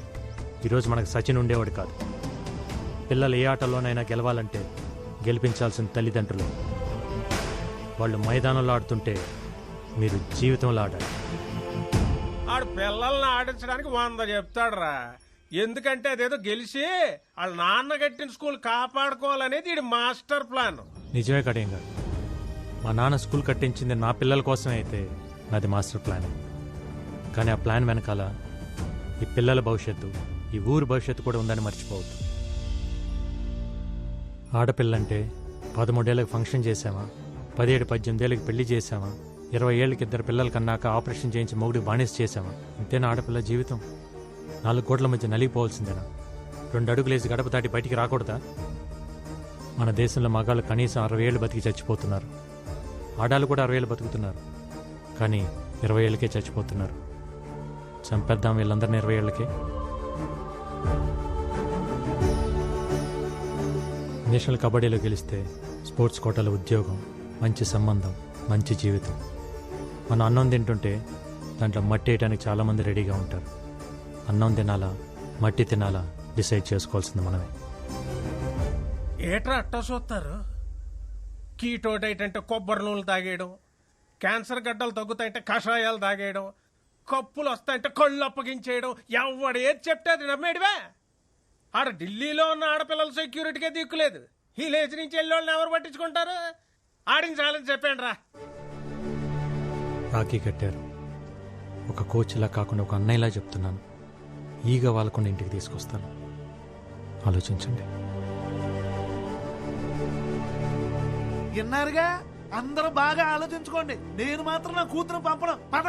ఈరోజు మనకు సచిన్ ఉండేవాడు కాదు. పిల్లలు ఏ ఆటలోనైనా గెలవాలంటే గెలిపించాల్సిన తల్లిదండ్రులు. వాళ్ళు మైదానంలో ఆడుతుంటే మీరు జీవితంలో ఆడాలి. ఆడు పిల్లల్ని ఆడించడానికి 100 చెప్తాడురా. ఎందుకంటే అదేదో గెలిచి వాళ్ళ నాన్న కట్టిన స్కూల్ కాపాడుకోవాలనేది ఇది మాస్టర్ ప్లాన్. నిజమే కడేం గారు, మా నాన్న స్కూల్ కట్టించింది నా పిల్లల కోసమే అయితే నాది మాస్టర్ ప్లాన్. కానీ ఆ ప్లాన్ వెనకాల ఈ పిల్లల భవిష్యత్తు, ఈ ఊరు భవిష్యత్తు కూడా ఉందని మర్చిపోవద్దు. ఆడపిల్లంటే 13 ఏళ్ళకి ఫంక్షన్ చేసామా, 17-18 ఏళ్ళకి పెళ్లి చేసామా, 20 ఏళ్ళకి 2 పిల్లల కన్నాక ఆపరేషన్ చేయించి మొగుడికి బానిస చేసామా? ఇంతేనా ఆడపిల్ల జీవితం? 4 కోట్ల మధ్య నలిగిపోవాల్సిందేనా? 2 అడుగులేసి గడప దాటి బయటికి రాకూడదా? మన దేశంలో మగాళ్ళు కనీసం 60 ఏళ్ళు బతికి చచ్చిపోతున్నారు. ఆడాళ్ళు కూడా 60 ఏళ్ళు బతుకుతున్నారు, కానీ 20 ఏళ్ళకే చచ్చిపోతున్నారు. చంపేద్దాం వీళ్ళందరినీ 20 ఏళ్ళకే. నేషనల్ కబడ్డీలో గెలిస్తే స్పోర్ట్స్ కోటాలో ఉద్యోగం, మంచి సంబంధం, మంచి జీవితం. మనం అన్నం తింటుంటే దాంట్లో మట్టి వేయడానికి చాలామంది రెడీగా ఉంటారు. అన్నం తినాలా, మట్టి తినాలా డిసైడ్ చేసుకోవాల్సింది మనమే. ఏట్రా అట్టా చూస్తారు? కీటో డైట్ అంటే కొబ్బరి నూనెలు తాగేయడం, క్యాన్సర్ గడ్డలు తగ్గుతాయంటే కషాయాలు తాగేయడం, కప్పులు వస్తాయంటే కళ్ళు అప్పగించేయడం. ఎవడు ఏది చెప్తే అది నమ్మేడివే. ఆడ ఢిల్లీలో ఉన్న ఆడపిల్లల సెక్యూరిటీకే దిక్కులేదు. ఈ లేచి నుంచి వెళ్ళి ఎవరు పట్టించుకుంటారు? ఆడించాలని చెప్పండి రా. రాఖీ కట్టారు. ఒక కోచ్లా కాకుండా ఒక అన్నయ్యలా చెప్తున్నాను. ఈగ వాళ్ళకుండా ఇంటికి తీసుకొస్తాను. ఆలోచించండి. విన్నారుగా, అందరూ బాగా ఆలోచించుకోండి. నేను మాత్రం నా కూతురు పంపడం. పద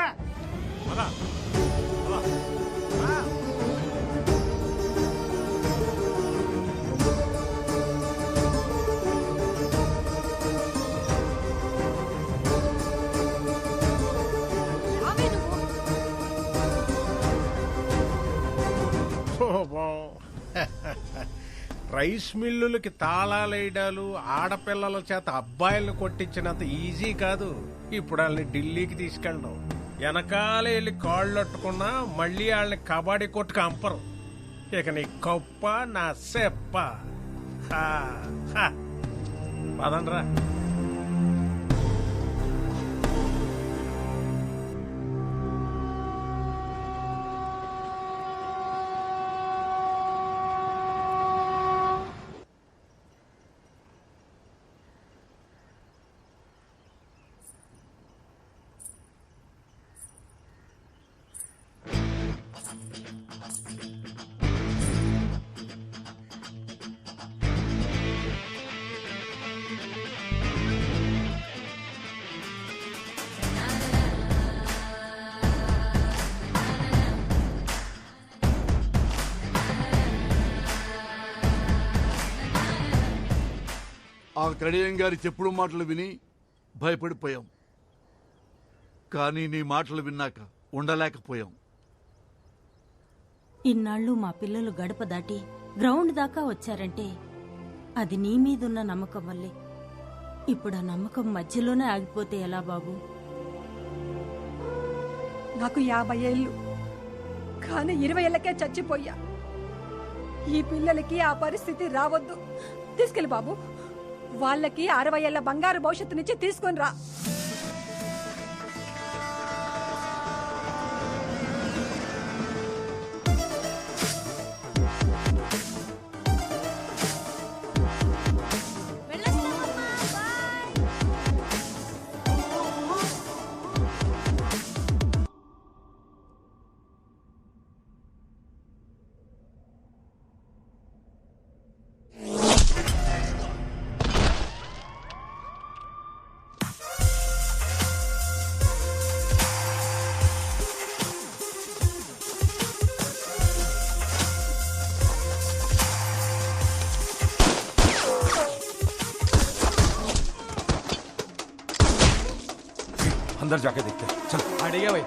రైస్ మిల్లులకి తాళాలేయడాలు, ఆడపిల్లల చేత అబ్బాయిలను కొట్టించినంత ఈజీ కాదు ఇప్పుడు వాళ్ళని ఢిల్లీకి తీసుకెళ్ళడం. వెనకాల వెళ్ళి కాళ్ళొట్టుకున్నా మళ్ళీ వాళ్ళని కబడ్డీ కొట్టుకు అంపరు. ఇక నీ కప్ప నా సెప్ప. పదండ్రా. ఆ కడియం గారి చెప్పుడు మాటలు విని భయపడిపోయాం. కానీ నీ మాటలు విన్నాక ఉండలేకపోయాం. ఇన్నాళ్ళు మా పిల్లలు గడప దాటి గ్రౌండ్ దాకా వచ్చారంటే అది నీ మీదున్న నమ్మకం వల్లే. ఇప్పుడు ఆ నమ్మకం మధ్యలోనే ఆగిపోతే ఎలా బాబు? నాకు 50 ఏళ్ళు, కానీ 20 ఏళ్ళకే చచ్చిపోయా. ఈ పిల్లలకి ఆ పరిస్థితి రావద్దు. తీసుకెళ్ళి బాబు, వాళ్ళకి 60 ఏళ్ల బంగారు భవిష్యత్తు నుంచి తీసుకొని రా. अंदर जाके देखते हैं। चल अड़ेगा भाई।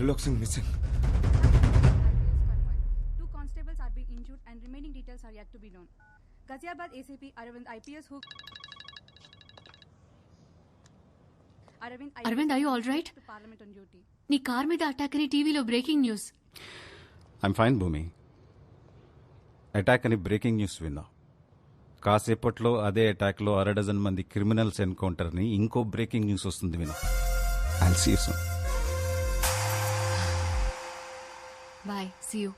Trilok Singh missing. 2 constables are being injured and remaining details are yet to be known. Ghaziabad ACP Arvind IPS who Arvind, are you all right? Parliament on duty. నీ కార్ మీద అటాక్ అని టీవీలో బ్రేకింగ్ న్యూస్. ఐమ్ ఫైన్ భూమి. Attack అని breaking news విన్నా. కాసేపట్లో అదే అటాక్లో 6 మంది క్రిమినల్స్ ఎన్కౌంటర్ అని ఇంకో బ్రేకింగ్ న్యూస్ వస్తుంది విను. I'll see you soon. Bye. See you.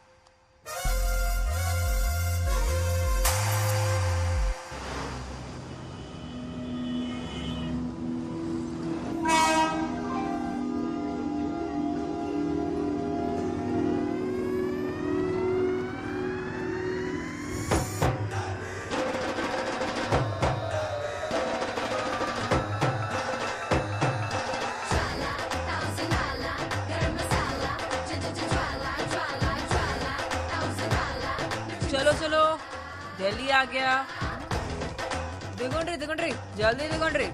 गाड़ी आ गया। दिगुंड्री जल्दी दिगुंड्री।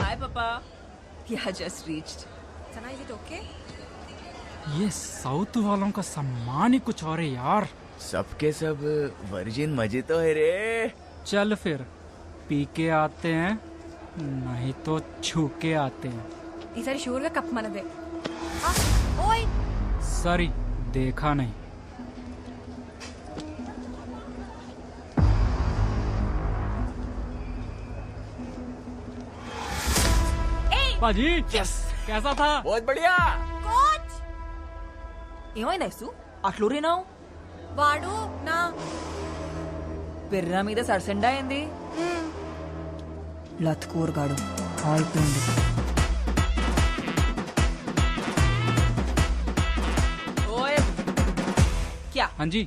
हाय पापा, yeah just reached. Sana, is it okay? ये साउथ वालों का सम्मान ही कुछ और है यार। सबके सब वर्जिन मजे तो है रे। चल फिर पी के आते हैं, नहीं तो छू के आते हैं। ఈసారి షూర్ గా కప్ మనదే. ఓయ్ सॉरी, देखा नहीं। पाजी यस, कैसा था? बहुत बढ़िया। కోచ్ ఏమైంది ఐసు? అట్లూరినావు? వాడు నా పిర్ర మీద సరసెండా అయింది. లత్కూర్గాడు అయిపోయింది. ओए क्या? हाँ जी।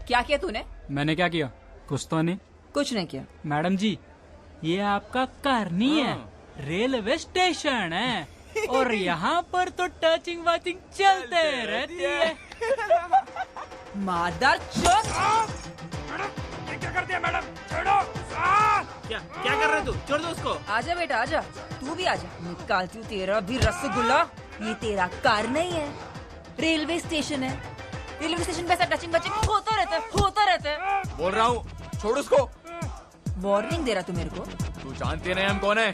क्या किया तूने? मैंने क्या किया? कुछ तो नहीं। कुछ नहीं किया। मैडम जी, ये आपका घर नहीं है, रेलवे स्टेशन है और यहाँ पर तो टचिंग वाचिंग चलते रहती है। मादर चोद! क्या कर दिया मैडम? छोड़ो। क्या कर रहे तू? छोड़ दो उसको। आजा बेटा आजा, तू भी आजा। निकालती हूँ तेरा भी रसगुल्ला। ये तेरा कार नहीं है, रेलवे स्टेशन है। रेलवे स्टेशन पे ऐसा टचिंग बचिंग होता रहता है। बोल रहा हूँ, छोड़ उसको। वार्निंग दे रहा तू मेरे को? तू जानती नहीं हम कौन है?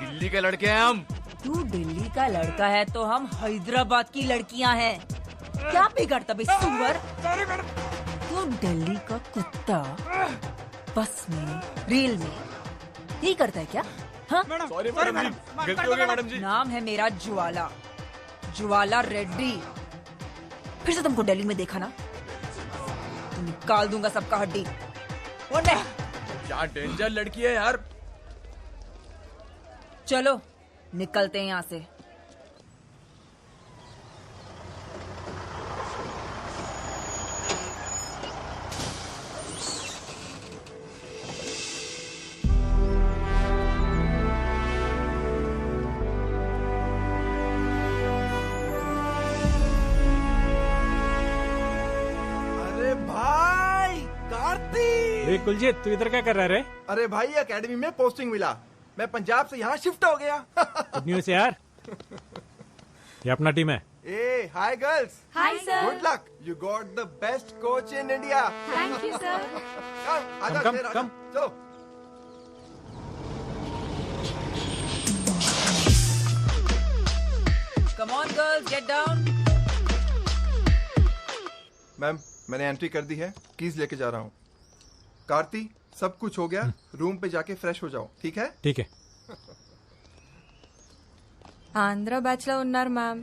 दिल्ली के लड़के हैं हम। तू दिल्ली का लड़का है तो हम हैदराबाद की लड़कियां हैं। क्या बिगड़ता बे सुअर? तू दिल्ली का कुत्ता बस में रेल में यही करता है क्या? हाँ? सॉरी मैडम जी, गलती हो गई मैडम जी। नाम है मेरा ज्वाला रेड्डी। फिर से तुमको दिल्ली में देखा ना तो निकाल दूंगा सबका हड्डी। क्या डेंजर लड़की है यार। चलो निकलते हैं यहाँ से। अरे भाई कार्तिक! कुलजीत, तू इधर क्या कर रहा है? अरे भाई एकेडमी में पोस्टिंग मिला, मैं पंजाब से यहाँ शिफ्ट हो गया। गुड न्यूज़ यार। ये अपना टीम है। ए hi girls. Hi sir. Good luck, you got the best coach in India. Thank you sir. Come आजा कम, शेर, आजा। कम। चलो। Come on girls, get down. Ma'am मैंने एंट्री कर दी है, कीज लेके जा रहा हूँ। कार्ती, सब कुछ हो गया, रूम पे जाके फ्रेश हो जाओ, ठीक है? ठीक है। ఆంధ్ర బ్యాచ్ లో ఉన్నారు మ్యామ్.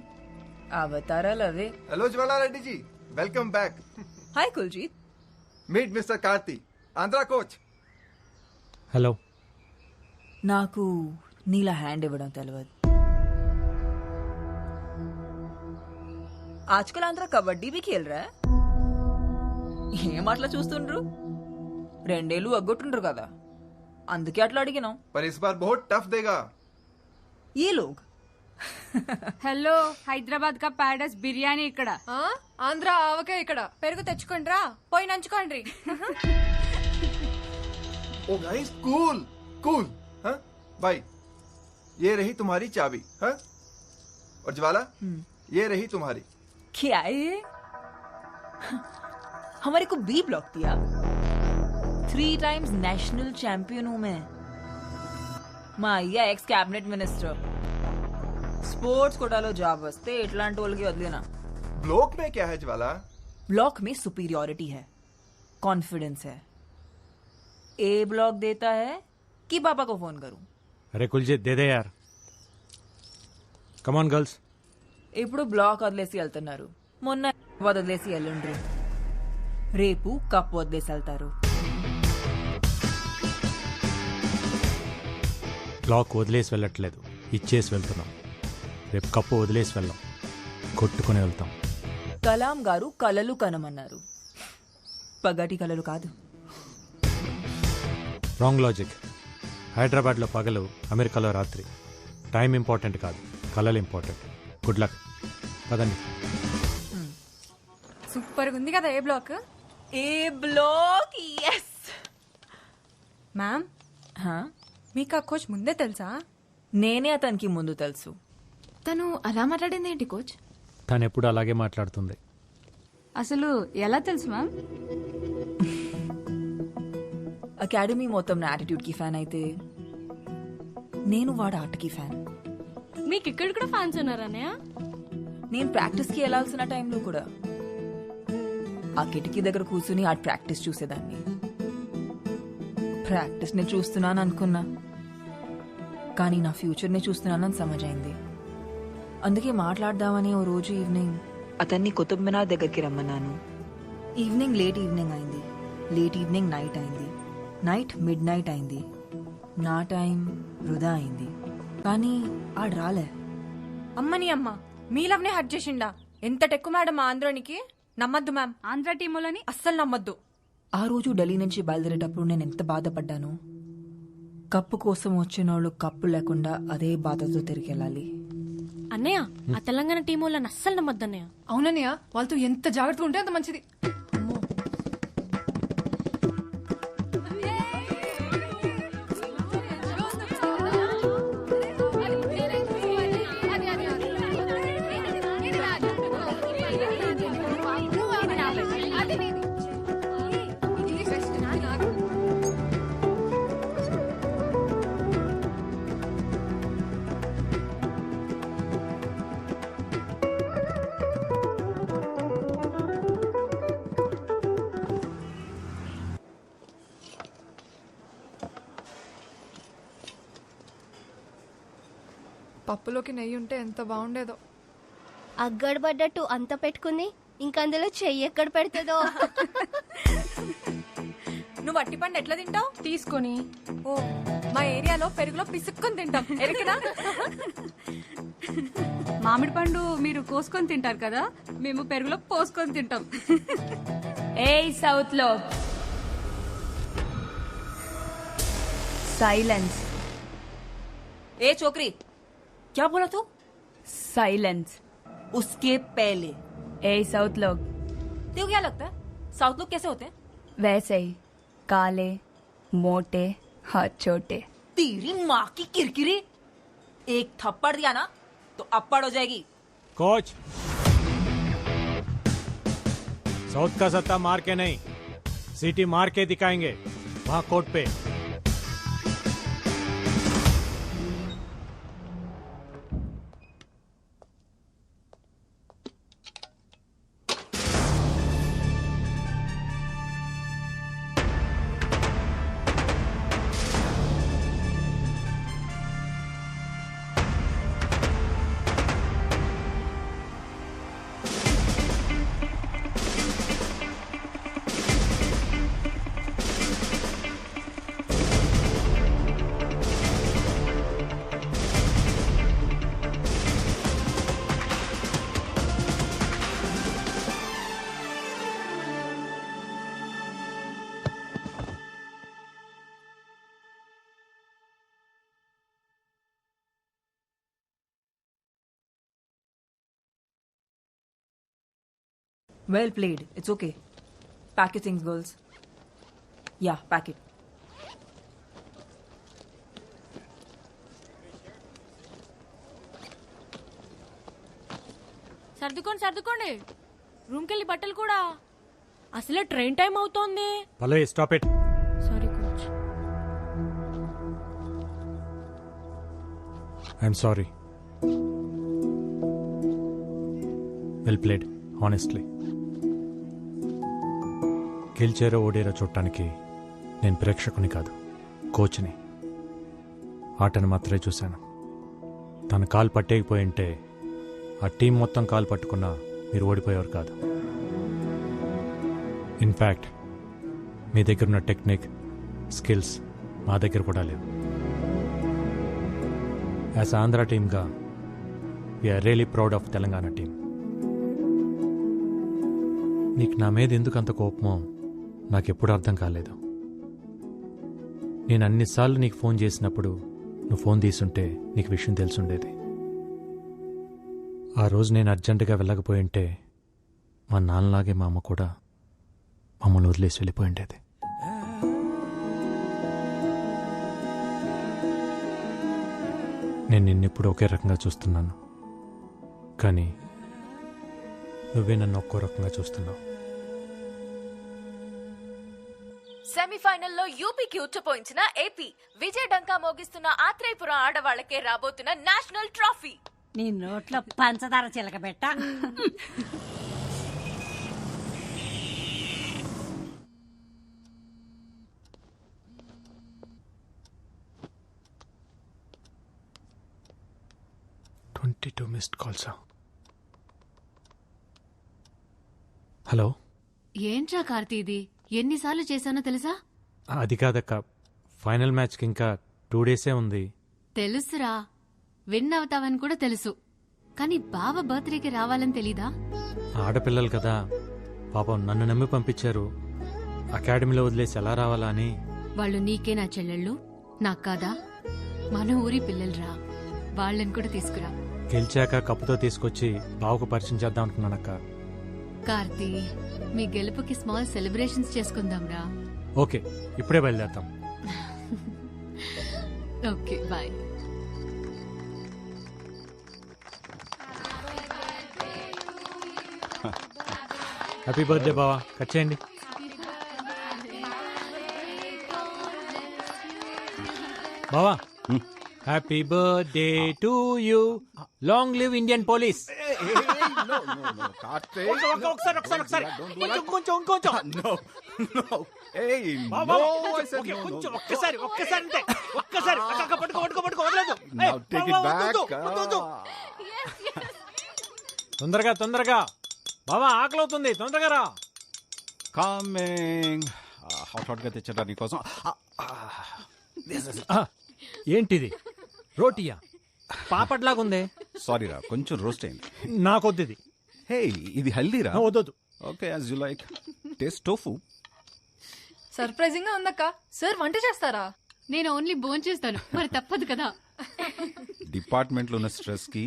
అవతారాలు అవే. Hello Jwala Reddy ji, welcome back. Hi Kuljit. Meet mister Karthi, Andhra coach. Hello. నాకు నీలా హ్యాండ్ ఇవ్వడం తెలియదు. ఆజ్కల్ ఆంధ్ర కబడ్డీ भी खेल रहा है. ఏం అట్లా చూస్తుండ్రు? 2 ఏళ్ళు అగ్గొట్టుండ్రు కదా, అందుకే అట్లా అడిగినాం. पर इस बार बहुत टफ देगा। ये लोग హలో, హైదరాబాద్ కా ప్యారడైస్ బిర్యానీ ఇక్కడ. ఆంధ్ర ఆవకాయ ఇక్కడ. పెరుగు తెచ్చుకోండి రా, పోయి నంచుకోండి. ओ गाइस कूल कूल। हाँ भाई, ये रही तुम्हारी चाबी। हाँ, और ज्वाला ये रही तुम्हारी। क्या है? हमारे को बी ब्लॉक दिया। 3 टाइम्स नेशनल चैंपियन हूं मैं। माया एक्स कैबिनेट मिनिस्टर। स्पोर्ट्स कोटालो जाब वस्ते इटलांट टोल के वदलेना। ब्लॉक में क्या है ज्वाला? ब्लॉक में सुपीरियोरिटी है, कॉन्फिडेंस है। ए ब्लॉक देता है कि पापा को फोन करूं? अरे कुलजीत, दे दे यार। Come on girls. ఇప్పుడు బ్లాక్ వదిలేసి వెళ్తున్నారు, మొన్న వదిలేసి వెళ్ళండ్రు, రేపు కప్ వదిలేసి వెళ్తారు. బ్లాక్ వదిలేసి వెళ్ళట్లేదు, ఇచ్చేసి వెళ్తున్నాం. రేపు కప్పు వదిలేసి వెళ్ళాం, కొట్టుకుని వెళ్తాం. కలాం గారు కలలు కనమన్నారు, పగటి కలలు కాదు. Wrong logic. హైదరాబాద్లో పగలు, అమెరికాలో రాత్రి. టైం ఇంపార్టెంట్ కాదు, కలలు ఇంపార్టెంట్. Good luck. పదండి. సూపర్ ఉంది కదా ఏ బ్లాక్. ఏ బ్లాక్. ఎస్ మ్యామ్, మీకు ఆ కోచ్ ముందే తెలుసా? నేనే అతనికి ముందు తెలుసు. తను అలా మాట్లాడింది ఏంటి కోచ్? తను ఎప్పుడు అలాగే మాట్లాడుతుంది. అసలు ఎలా తెలుసు మ్యామ్? అకాడమీ మొత్తం నా యాటిట్యూడ్ కి ఫ్యాన్ అయితే నేను వాడు ఆటకి ఫ్యాన్. మీకు ఇక్కడ కూడా ఫ్యాన్స్ ఉన్నారన్నయ్య? నేను ప్రాక్టీస్ కి వెళ్లాల్సిన టైంలో కూడా ఆ కిటికీ దగ్గర కూర్చుని ఆట ప్రాక్టీస్ చూసేదాన్ని. ప్రాక్టీస్ ని చూస్తున్నాను అనుకున్నా, కానీ నా ఫ్యూచర్ ని చూస్తున్నానని సమజైంది. అందుకే మాట్లాడదామని ఓ రోజు ఈవినింగ్ అతన్ని కుతుబ్ మినార్ దగ్గరికి రమ్మన్నాను. ఈవినింగ్ లేట్ ఈవినింగ్ అయింది, లేట్ ఈవినింగ్ నైట్ అయింది, నైట్ మిడ్ నైట్ అయింది. నా టైం వృధా అయింది, కానీ ఆడు రాలే. అమ్మని అమ్మ, మీ లవ్నే హట్ చేసిండా? ఎంత టెక్కు మేడం మా ఆంధ్రోనికి. నమ్మద్దు మ్యామ్, ఆంధ్ర టీములని అస్సలు నమ్మద్దు. ఆ రోజు ఢిల్లీ నుంచి బయలుదేరేటప్పుడు నేను ఎంత బాధపడ్డాను. కప్పు కోసం వచ్చినోళ్ళు కప్పు లేకుండా అదే బాధతో తిరిగి వెళ్ళాలి. అన్నయ్య, ఆ తెలంగాణ టీం వాళ్ళని అస్సలు నమ్మద్దు అన్నయ్య. అవునన్నయ్య, వాళ్ళతో ఎంత జాగ్రత్తగా ఉంటే అంత మంచిది. పప్పులోకి నెయ్యి ఉంటే ఎంత బాగుండేదో. అగ్గడబడ్డట్టు అంత పెట్టుకుని ఇంకందులో చెయ్యి ఎక్కడ పెడుతుందో. నువ్వు అట్టి పండు ఎట్లా తింటావు? తీసుకొని. ఓ, మా ఏరియాలో పెరుగులో పిసుక్కొని తింటాం. ఎరికినా? మామిడి పండు మీరు కోసుకొని తింటారు కదా, మేము పెరుగులో పోసుకొని తింటాం. ఏ సౌత్ లో साइलेंस. ए छोकरी, क्या बोला तू? साइलेंस. उसके पहले ए साउथ लोग. तेरे को क्या लगता है साउथ लोग कैसे होते हैं? वैसे ही, काले, मोटे, हाथ छोटे. तेरी माँ की किरकिरी. एक थप्पड़ दिया ना तो अप्पड़ हो जाएगी. कोच, साउथ का सत्ता मार के नहीं, सीटी मार के दिखाएंगे वहां कोर्ट पे. Well played. It's okay. Pack your things, girls. Yeah, pack it. సర్దుకోండి, రూమ్ కెళ్ళి బట్టలు కూడా. అసలే ట్రైన్ టైం అవుతోంది. Pallavi, stop it. Sorry coach. I'm sorry. Well played, honestly. గెలిచారో ఓడేరో చూడటానికి నేను ప్రేక్షకుని కాదు, కోచ్ని. ఆటను మాత్రమే చూశాను. తన కాలు పట్టేకపోయి ఉంటే ఆ టీం మొత్తం కాలు పట్టుకున్నా మీరు ఓడిపోయేవారు కాదు. ఇన్ఫ్యాక్ట్ మీ దగ్గర ఉన్న టెక్నిక్, స్కిల్స్ మా దగ్గర కూడా లేవు. యాజ్ ఆంధ్ర టీమ్గా we are really proud of Telangana team. నీకు నా మీద ఎందుకు అంత కోపమో నాకెప్పుడు అర్థం కాలేదు. నేను అన్నిసార్లు నీకు ఫోన్ చేసినప్పుడు నువ్వు ఫోన్ తీసుంటే నీకు విషయం తెలుసుండేది. ఆ రోజు నేను అర్జెంటుగా వెళ్ళకపోయింటే మా నాన్నలాగే మా అమ్మ కూడా మమ్మల్ని వదిలేసి వెళ్ళిపోయి ఉండేది. నేను నిన్నెప్పుడు ఒకే రకంగా చూస్తున్నాను, కానీ నువ్వే నన్ను ఒక్కో రకంగా చూస్తున్నావు. సెమీఫైనల్లో యూపీకి ఉచ్చపోయించిన ఏపీ, విజయ్ డంకా మోగిస్తున్న ఆత్రేయపురం ఆడవాళ్లకే రాబోతున్న నేషనల్ ట్రోఫీ. నీ నోట్లో పంచదార చిలకబెట్ట. Missed calls. హలో, ఏంట్రా కార్తీ ఇది? ఎన్నిసార్లు చేశానో తెలుసా? అది కాదక్క, ఫైనల్ మ్యాచ్కి ఇంకా 2 days ఉంది. తెలుసురా, విన్ అవుతావని కూడా తెలుసు, కానీ బావ బర్త్డేకి రావాలని తెలీదా? ఆడపిల్లలు కదా పాపం, నన్ను నమ్మి పంపించారు. అకాడమీలో వదిలేసి ఎలా రావాలా అని. వాళ్ళు నీకే నా చెల్లెళ్ళు, నాకు కాదా? మన ఊరి పిల్లలురా, వాళ్ళని కూడా తీసుకురా. గెలిచాక కప్పుతో తీసుకొచ్చి బావకు పరిచయం చేద్దాం అనుకున్నానక్క. కార్తీ, మీ గెలుపుకి స్మాల్ సెలబ్రేషన్స్ చేసుకుందాంరా. ఓకే, ఇప్పుడే బయలుదేరతాం. Okay, bye. హ్యాపీ బర్త్డే బావా, కట్ చేయండి. బావా, happy birthday to you, long live Indian police. తొందరగా తొందరగా బావా, ఆకలవుతుంది, తొందరగా రా. కమింగ్. హాట్ గా తెచ్చడా నీకోసం. ఏంటిది, రోటీయా? పాపట్లాగుందే. సారీ రా, కొంచెం రోస్ట్ అయింది. నాకొద్దు ఇది. హే, ఇది హెల్దీ రా. వద్దు. Okay, as you like. Taste tofu. Surprising గా ఉందక్క. సార్ వంట చేస్తారా? నేను ఓన్లీ భోంచేస్తాను, మరి తప్పదు కదా. డిపార్ట్మెంట్ లో ఉన్న స్ట్రెస్ కి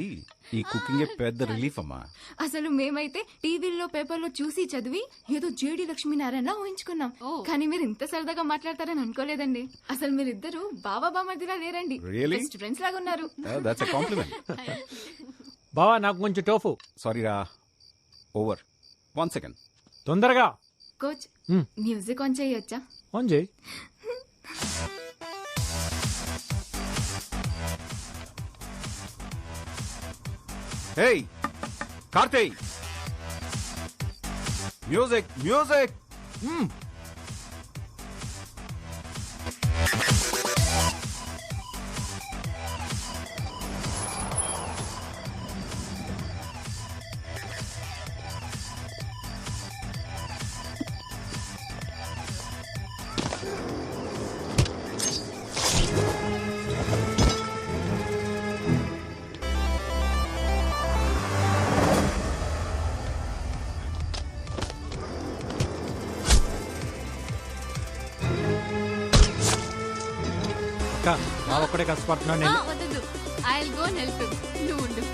ఈ కుకింగ్ పెద్ద రిలీఫ్ అమ్మా. అసలు మేమైతే టీవీల్లో పేపర్లో చూసి చదివి ఏదో జేడి లక్ష్మీనారాయణ ఊహించుకున్నాం, కానీ మీరు ఇంత సరదాగా మాట్లాడతారని అనుకోలేదండి. అసలు మీరిద్దరు బావా బామర్దిలా లేరండి, Really? బెస్ట్ ఫ్రెండ్స్ లాగా ఉన్నారు. That's a compliment. బావా, నాకు కొంచెం టోఫు. సారీ రా, ఓవర్. 1 second. తొందరగా. కోచ్, మ్యూజిక్ ఆన్ చేయొచ్చా? ఆన్ చేయి. Hey Karthik, music music. బావ ఒక్కడే కష్టపడుతున్నాను నేను. వద్దు, I will go and help him. నువ్వు ఉండు.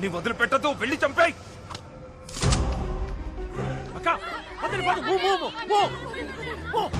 వాడిని వదిలిపెట్టదు, వెళ్ళి చంపేయ్. అక్క వదిలిపోదు, move move move move.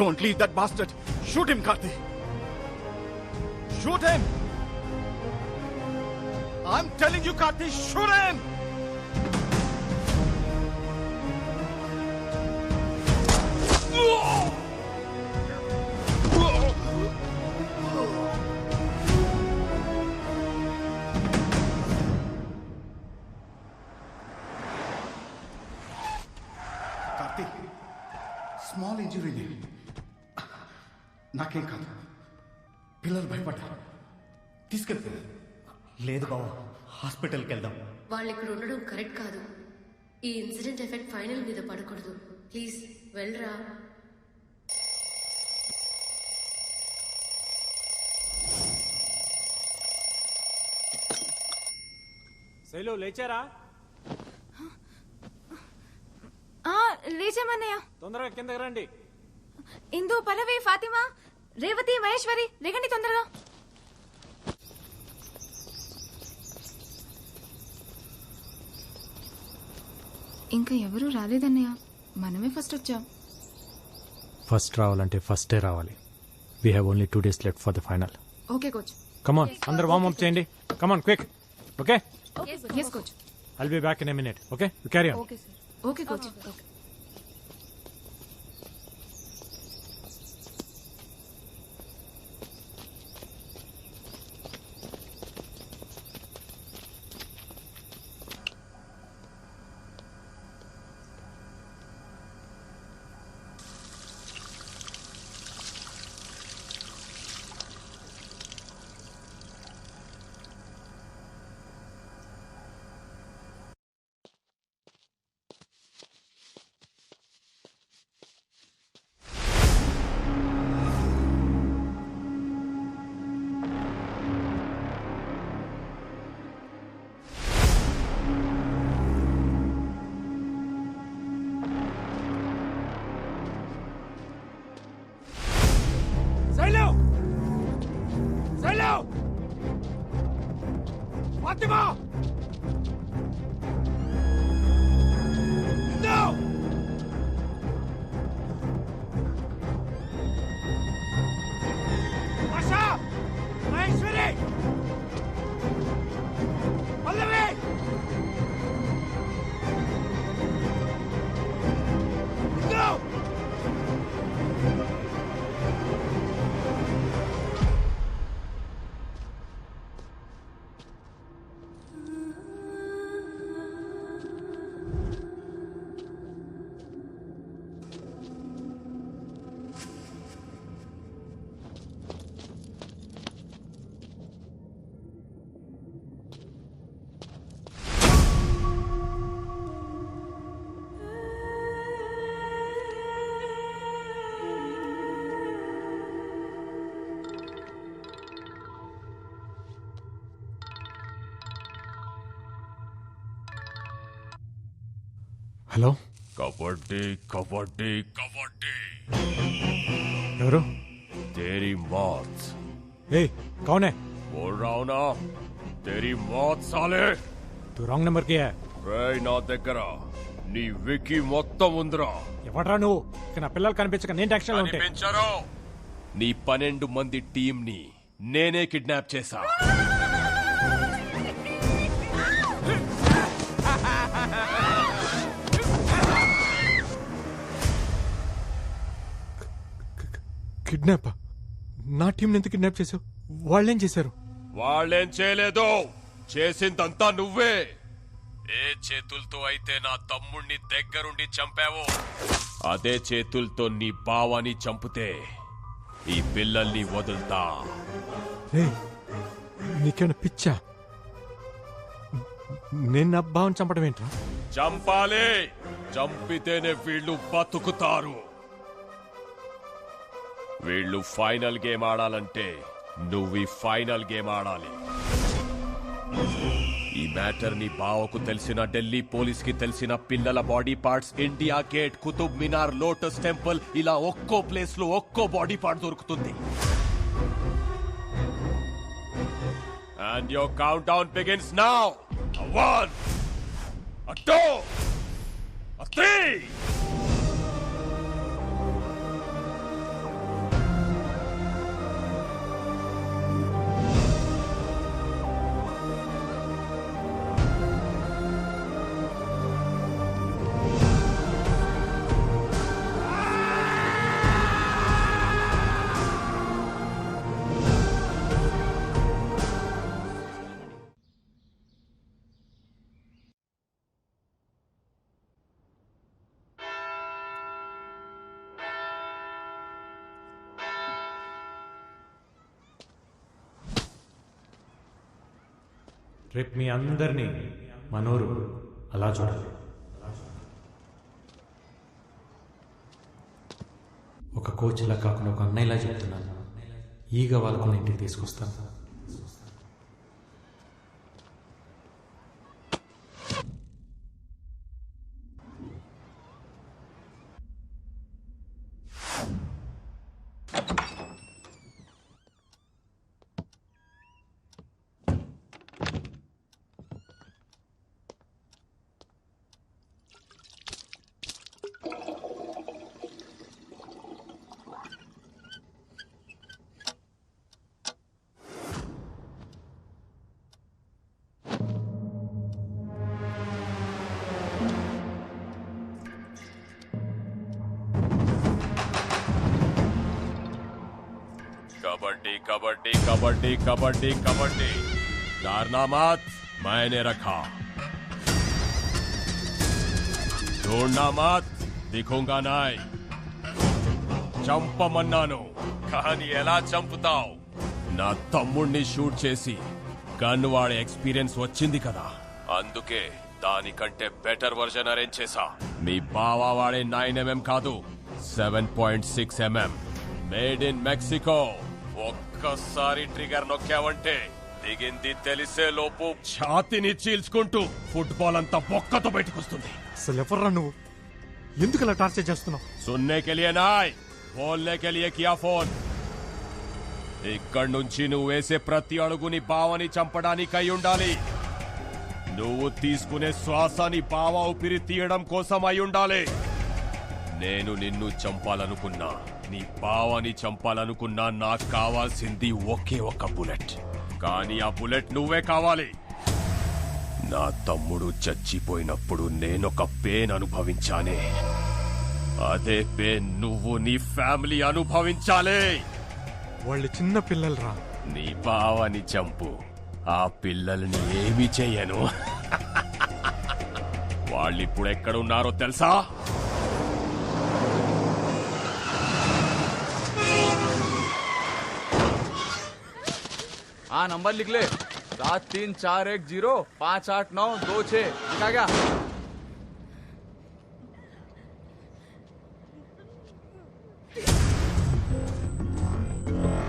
Don't leave that bastard. Shoot him, Karthi. Shoot him. I'm telling you, Karthi, shoot him. Karthi, small injury. నాకేం కాదు, పిల్లలు భయపడ్డారు. తీసుకెళ్తా. లేదు బావ, హాస్పిటల్కి వెళ్దాం. వాళ్ళు ఇక్కడ ఉండడం కరెక్ట్ కాదు. ఈ ఇన్సిడెంట్ ఎఫెక్ట్ ఫైనల్ మీద పడకూడదు. ప్లీజ్ వెళ్ళరా. శైలు లేచారా? లేచామన్నయ్య. తొందరగా కిందకి రండి. ఇందు, పల్లవి, ఫాతిమా, రేవతి, మహేశ్వరి, రేగండి తొందరగా. ఇంకా ఎవరూ రాలేదన్నయ్య, మనమే ఫస్ట్ వచ్చాం. ఫస్ట్ రావాలంటే ఫస్టే రావాలి. We have only 2 days left for the final. Okay coach. Come on, అందరు వార్మ్ అప్ చేయండి. Come on quick. Okay, yes coach. I'll be back in a minute. Okay, you carry on. Okay sir. Okay coach. Okay. Fatima! Indu! Asha! Maheshwari! Pallavi! Indu! Hello. Kabaddi kabaddi kabaddi. ఎవరు? तेरी मौत. ए कौन है? बोल रहा हूं ना, तेरी मौत साले. तू रॉन्ग नंबर किया है. రే నా దగ్గర నీ వికీ మొత్తం ఉందిరా. ఎవడ్రా నువ్వు? ఇక నా పిల్లలు కనిపించక నేను టెన్షన్ లో ఉంటే. కనిపించరు. నీ 12 మంది టీం ని నేనే కిడ్నాప్ చేశా. కిడ్నాప్? నా టీం ఎందుకు కిడ్నాప్ చేసావు? వాళ్ళేం చేశారు? వాళ్ళేం చేయలేదు, చేసిందంతా నువ్వే. ఏ చేతులతో అయితే నా తమ్ముణ్ణి దగ్గరుండి చంపావో అదే చేతులతో నీ బావని చంపితే ఈ పిల్లల్ని వదులుతా. నీకేమైనా పిచ్చా? నేను నా బావని చంపడం ఏంట్రా? చంపాలి. చంపితేనే వీళ్ళు బతుకుతారు. వీళ్ళు ఫైనల్ గేమ్ ఆడాలంటే నువ్వు ఈ ఫైనల్ గేమ్ ఆడాలి. ఈ మ్యాటర్ నీ బావకు తెలిసిన, ఢిల్లీ పోలీస్ కి తెలిసిన, పిల్లల body parts India Gate, Qutub Minar, Lotus Temple ఇలా ఒక్కో ప్లేస్ లో ఒక్కో బాడీ పార్ట్ దొరుకుతుంది. And your countdown begins now. A 1, a 2, a 3. రేపు మీ అందరినీ మనోరు అలా చూడాలి. ఒక కోచ్లా కాకుండా ఒక అన్నయ్యలా చెప్తున్నాను. ఈగ వాళ్ళకున్న ఇంటికి తీసుకొస్తాను. कबड्डी कबड्डी कबड्डी कबड्डी कबड्डी कारनामात मैंने रखा. ढूंढना मत, दिखूंगा नहीं. చంపమన్నాను కానీ ఎలా చంపుతావు? నా తమ్ముణ్ణి షూట్ చేసి గన్ వాడే ఎక్స్పీరియన్స్ వచ్చింది కదా, అందుకే దానికంటే బెటర్ వర్జన్ అరేంజ్ చేశా. మీ బావా వాడే 9mm కాదు, 7.6mm మేడ్ ఇన్ మెక్సికో. ఒక్కసారి ట్రిగర్ నొక్కావంటే దిగింది తెలిసే లోపు ఛాతిని చీల్చుకుంటూ ఫుట్బాల్ అంతా బొక్కతో బయటకొస్తుంది. అసలు ఎవర్రా నువ్వు? ఎందుకు ఇలా టార్చర్ చేస్తున్నావు? సున్నే కే లియే నాయ్, బోల్నే కే లియే కియా ఫోన్. ఇక్కడి నుంచి నువ్వు వేసే ప్రతి అడుగుని బావని చంపడానికి అయి ఉండాలి. నువ్వు తీసుకునే శ్వాసని బావ ఊపిరి తీయడం కోసం అయి ఉండాలి. నేను నిన్ను చంపాలనుకున్నా, నీ బావని చంపాలనుకున్నా నాకు కావాల్సింది ఒకే ఒక బుల్లెట్. కానీ ఆ బుల్లెట్ నువ్వే కావాలి. నా తమ్ముడు చచ్చిపోయినప్పుడు నేనొక పెయిన్ అనుభవించానే, అదే పెయిన్ నువ్వు నీ ఫ్యామిలీ అనుభవించాలి. వాళ్ళు చిన్న పిల్లలరా. నీ బావని చంపు, ఆ పిల్లల్ని ఏమి చెయ్యను. వాళ్ళిప్పుడు ఎక్కడున్నారో తెలుసా? हाँ नंबर लिख ले, 7341058926. लिखा क्या?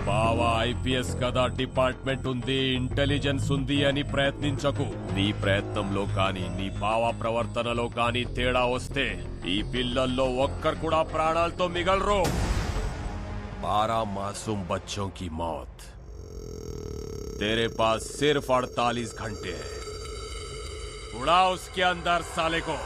బావా ఐపీఎస్ కదా, డిపార్ట్మెంట్ ఉంది, ఇంటెలిజెన్స్ ఉంది అని ప్రయత్నించకు. నీ ప్రయత్నంలో కానీ నీ బావా ప్రవర్తనలో కానీ తేడా వస్తే ఈ పిల్లల్లో ఒక్కరు కూడా ప్రాణాలతో మిగలరు. 12 मासूम बच्चों की मौत. तेरे पास सिर्फ 48 घंटे हैं. उड़ा उसके अंदर साले को.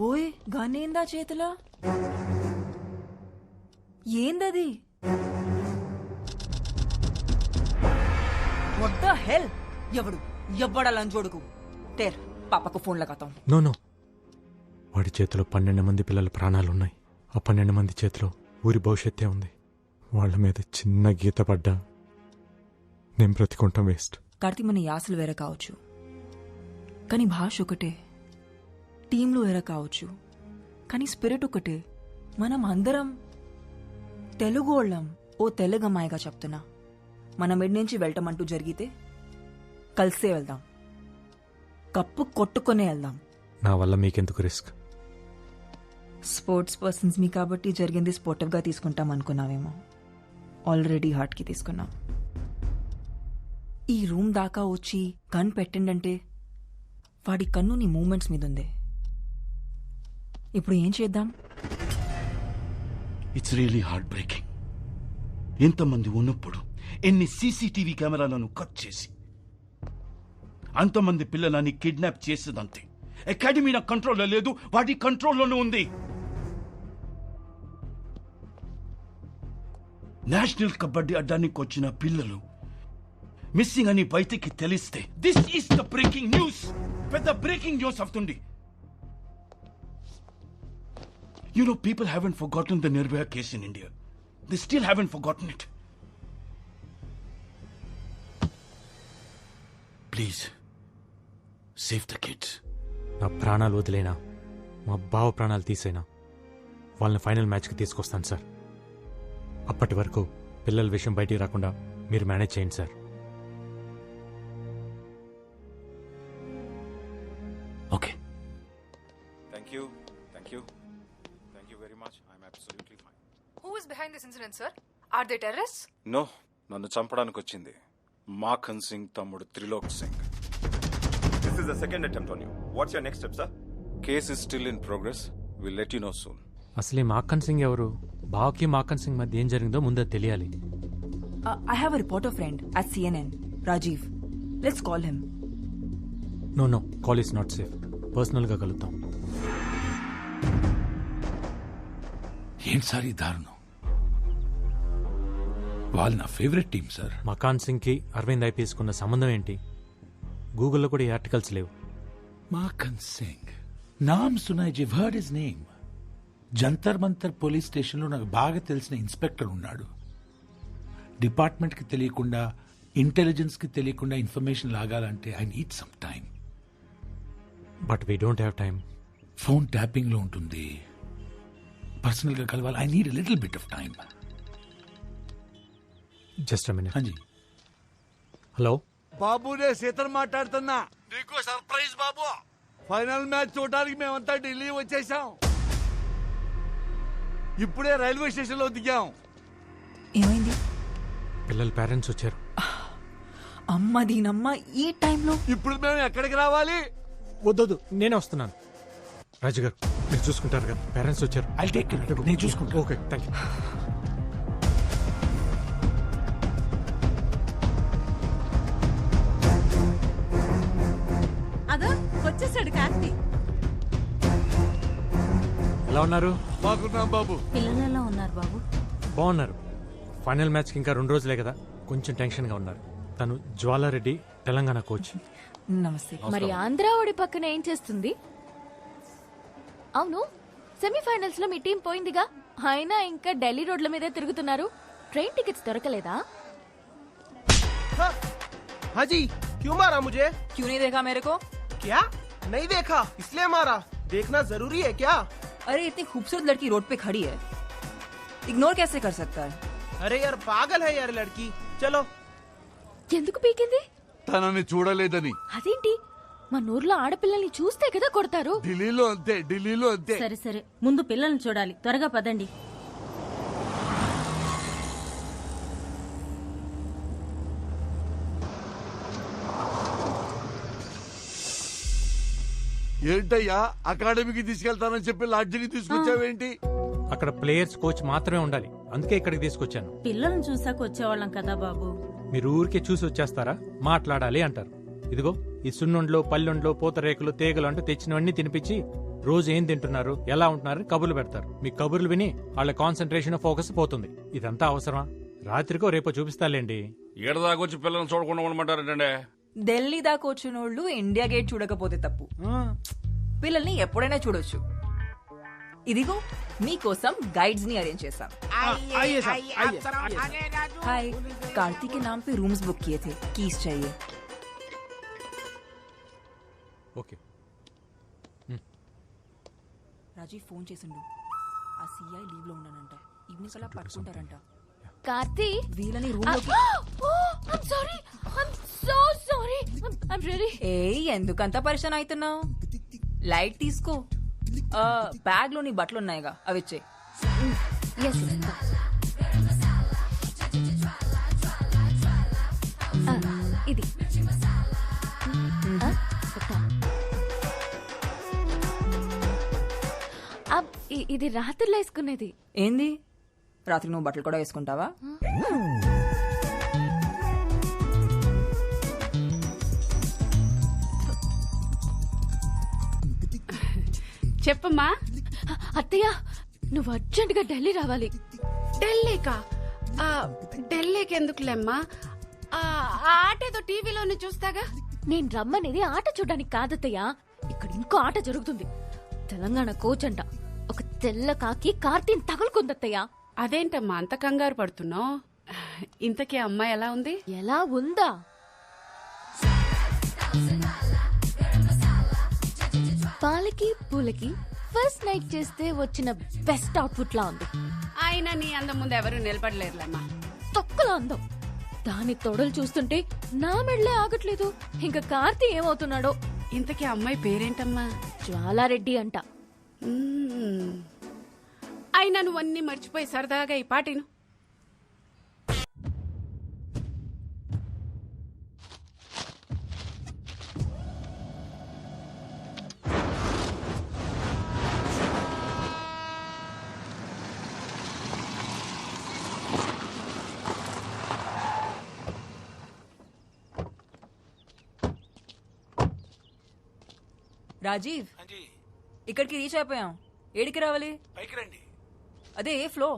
ఓయ్ గనేందా చేతులా? ఏందది? What the hell? ఎవడు ये बड़ा लंजोड़ को तेर पापा को फोन लगाता हूँ. నో నో, వాడి చేతిలో 12 మంది పిల్లల ప్రాణాలు ఉన్నాయి. ఆ 12 మంది చేతిలో ఊరి భవిష్యత్తే ఉంది. వాళ్ళ మీద చిన్న గీత పడ్డా నేను బ్రతికుంటాం వేస్ట్. కార్తీ మన యాసలు వేరే కావచ్చు, కానీ భాష ఒకటే. టీంలు వేరే కావచ్చు, కానీ స్పిరిట్ ఒకటే. మనం అందరం తెలుగు వాళ్ళం. ఓ తెలుగు అమ్మాయిగా చెప్తున్నా, మన మిడ్ నుంచి వెళ్ళటమంటూ జరిగితే కలిసే వెళ్దాం, కప్పు కొట్టుకునే వెళ్దాం. నా వల్ల మీకెందుకు రిస్క్? స్పోర్ట్స్ పర్సన్స్ మీ కాబట్టి జరిగింది స్పోర్టివ్గా తీసుకుంటాం అనుకున్నావేమో. ఆల్రెడీ హార్ట్కి తీసుకున్నాం. ఈ రూమ్ దాకా వచ్చి గన్ పెట్టిండంటే వాడి కన్ను నీ మూమెంట్స్ మీద ఉంది. ఇప్పుడు ఏం చేద్దాం? It's really heart breaking. ఎంతమంది ఉన్నప్పుడు ఎన్ని సీసీటీవీ కెమెరాలను కట్ చేసి అంతమంది పిల్లలని కిడ్నాప్ చేసేదంతే. అకాడమీ నా కంట్రోల్లో లేదు, వాటి కంట్రోల్లోనే ఉంది. నేషనల్ కబడ్డీ అడ్డానికి వచ్చిన పిల్లలు మిస్సింగ్ అని బయటికి తెలిస్తే this is the breaking news. పెద్ద బ్రేకింగ్ న్యూస్ అవుతుంది. You know, people haven't forgotten the Nirbhaya case in India. They still haven't forgotten it. Please, save the kids. నా ప్రాణాలు వదిలేనా, మా బావ ప్రాణాలు తీసేనా, వాళ్ళని ఫైనల్ మ్యాచ్కి తీసుకొస్తాను సార్. అప్పటి వరకు పిల్లల విషయం బయటికి రాకుండా మీరు మేనేజ్ చేయండి sir. Okay. Thank you. Thank you. Thank you very much. I'm absolutely fine. Who is behind this incident, sir? Are they terrorists? No, నన్ను చంపడానికి వచ్చింది మాఖన్ సింగ్ తమ్ముడు Trilok Singh. This is the second attempt on you. What's your next step, sir? Case is still in progress. We'll let you know soon. అసలు ఈ మాఖన్ సింగ్ ఎవరు? బావకి మాఖన్ సింగ్ మధ్య ఏం జరిగిందో ముందే తెలియాలి. I have a reporter friend at CNN, Rajiv. Let's call him. No, call is not safe. పర్సనల్గా కలుద్దాం. ఏం సార్ ఈ దారుణం? వాళ్ళు నా ఫేవరెట్ టీం సార్. మకాన్ సింగ్ కి అరవింద్ ఐపీఎస్ కున్న సంబంధం ఏంటి? గూగుల్లో కూడా ఈ ఆర్టికల్స్ లేవు. మాఖన్ సింగ్ నామ్ సునాయ్ ji, heard his name. Jantar Mantar police స్టేషన్లో నాకు బాగా తెలిసిన ఇన్స్పెక్టర్ ఉన్నాడు. డిపార్ట్మెంట్కి తెలియకుండా, ఇంటెలిజెన్స్కి తెలియకుండా ఇన్ఫర్మేషన్ లాగాలంటే I need some time. But we don't have time. Phone ట్యాపింగ్లో ఉంటుంది. పర్సనల్గా కలవాలి. I need little bit of time. Just a minute. హాంజీ. హలో బాబు, నేను సీతను మాట్లాడుతున్నా. నీకు సర్ప్రైజ్ బాబు. ఫైనల్ మ్యాచ్ చూడడానికి మేమంతా ఢిల్లీ వచ్చేసాం. ఇప్పుడే రైల్వే స్టేషన్ లో దిగాం. ఏమైంది? పిల్లల పేరెంట్స్ వచ్చారు. అమ్మ దీనమ్మ ఈ టైంలో. ఇప్పుడు మేము ఎక్కడికి రావాలి? వద్దొద్దు, నేనే వస్తున్నాను. రాజు గారు మీరు చూసుకుంటారు కదా, పేరెంట్స్ వచ్చారు. ఐ టేక్ ఇట్, నేను చూసుకుంటా. Okay, thank you. అదో వచ్చేసాడు కార్తీ. ఎలా ఉన్నారు? బాగున్నాం బాబు. పిల్లలు ఎలా ఉన్నారు బాబు? బాగున్నారు. ఫైనల్ మ్యాచ్కి ఇంకా 2 రోజులే కదా, కొంచెం టెన్షన్గా ఉన్నారు. తను జ్వాలారెడ్డి, తెలంగాణ కోచ్. నమస్తే. మరి ఆంధ్ర ఓడి పక్కన ఏం చేస్తుంది? అవును, సెమీఫైనల్స్ లో మీ టీం పోయిందిగా, అయినా ఇంకా ఢిల్లీ రోడ్ల మీదే తిరుగుతున్నారు. ట్రైన్ టికెట్స్ దొరకలేదా? हाँ जी, क्यों मारा मुझे? क्यों नहीं देखा मेरे को? क्या नहीं देखा इसलिए मारा? देखना जरूरी है क्या? अरे इतनी खूबसूरत लड़की रोड पे खड़ी है, इग्नोर कैसे कर सकता है? अरे यार पागल है यार लड़की. चलो. ఎందుకు పీకింది? తనని చూడలేదని. అదేంటి, మన ఊర్లో ఆడపిల్లల్ని చూస్తే కదా కొడతారు. ఢిల్లీలో అంతే, ఢిల్లీలో అంతే. సరే సరే, ముందు పిల్లల్ని చూడాలి, త్వరగా పదండి. ఏంటయ్యా, అకాడమీకి తీసుకెళ్తానని చెప్పి లాడ్జికి తీసుకొచ్చావేంటి? అక్కడ ప్లేయర్స్ కోచ్ మాత్రమే ఉండాలి, అందుకే ఇక్కడికి తీసుకొచ్చాను. పిల్లల్ని చూసాక వచ్చేవాళ్ళం కదా బాబు. మీరు ఊరికే చూసి వచ్చేస్తారా? మాట్లాడాలి అంటారు. ఇదిగో ఈ సున్నుండ్లో, పల్లెండ్లో, పూతరేకులు, తీగలు అంటూ తెచ్చినవన్నీ తినిపించి రోజు ఏం తింటున్నారు, ఎలా ఉంటున్నారు కబుర్లు పెడతారు. మీ కబుర్లు విని వాళ్ళ కాన్సన్ట్రేషన్ ఫోకస్ పోతుంది. ఇదంతా అవసరమా? రాత్రికో రేపో చూపిస్తాలేండి. ఏడదాకొచ్చి పిల్లల్ని చూడకుండా ఉండమంటారంటే ఢిల్లీ దాకా వచ్చిన వాళ్ళు ఇండియా గేట్ చూడకపోతే తప్పు. పిల్లల్ని ఎప్పుడైనా చూడొచ్చు. ఇదిగో మీకోసం గైడ్స్ ని अरेंज చేశాం. हाय, कार्तिक के नाम पे रूम्स बुक किए थे, कीज चाहिए. ఓకే. రాజీవ్ ఫోన్ చేసిండు. ఆ సిఐ లీవ్ లో ఉన్నానంట. ఈవినింగ్ కల్లా పట్టుకుంటారంట. కార్తీ వీళ్ళని రూమ్ లోకి ఏ ఎందుకంత పరిశాన్ అవుతున్నావు? లైట్ తీసుకో. బ్యాగ్ లో నీ బట్టలు ఉన్నాయిగా, అవి ఇచ్చే. ఇది ఇది రాత్రిలో వేసుకునేది. ఏంది, రాత్రి నువ్వు బట్టలు కూడా వేసుకుంటావా? చెప్పమ్మా. అత్తయ్య, నువ్వు అర్జెంటుగా ఢిల్లీ రావాలి. ఢిల్లీకా? ఢిల్లీకి ఎందుకులేమ్మా, ఆట ఏదో టీవీలోనే చూస్తాగా. నేను రమ్మనేది ఆట చూడడానికి కాదత్తయ్య, ఇక్కడ ఇంకో ఆట జరుగుతుంది. తెలంగాణ కోచ్ అంట, ఒక తెల్ల కాకి కార్తీని తగులుకుందత్తయ్య. అదేంటమ్మా అంత కంగారు పడుతున్నావు? ఇంతకీ అమ్మాయి ఎలా ఉంది? ఎలా ఉందా? పాలకి పూలకి ఫస్ట్ నైట్ చేస్తే వచ్చిన బెస్ట్ అవుట్ఫుట్ లా ఉంది. ఆయన నీ అందం ముందు ఎవరు నిలబడలేరులేమ్మా. తొక్కలో అందం. దాని తొడలు చూస్తుంటే నా మెడలే ఆగట్లేదు. ఇంకా కార్తీ ఏమవుతున్నాడో. ఇంతకీ అమ్మాయి పేరేంటమ్మా? జ్వాలారెడ్డి అంట. అయినా నువ్వన్నీ మర్చిపోయి సరదాగా ఈ పాటిను. రాజీవ్, ఇక్కడికి రీచ్ అయిపోయాం. ఏడికి రావాలి? పైకి రండి. అదే ఏ ఫ్లో?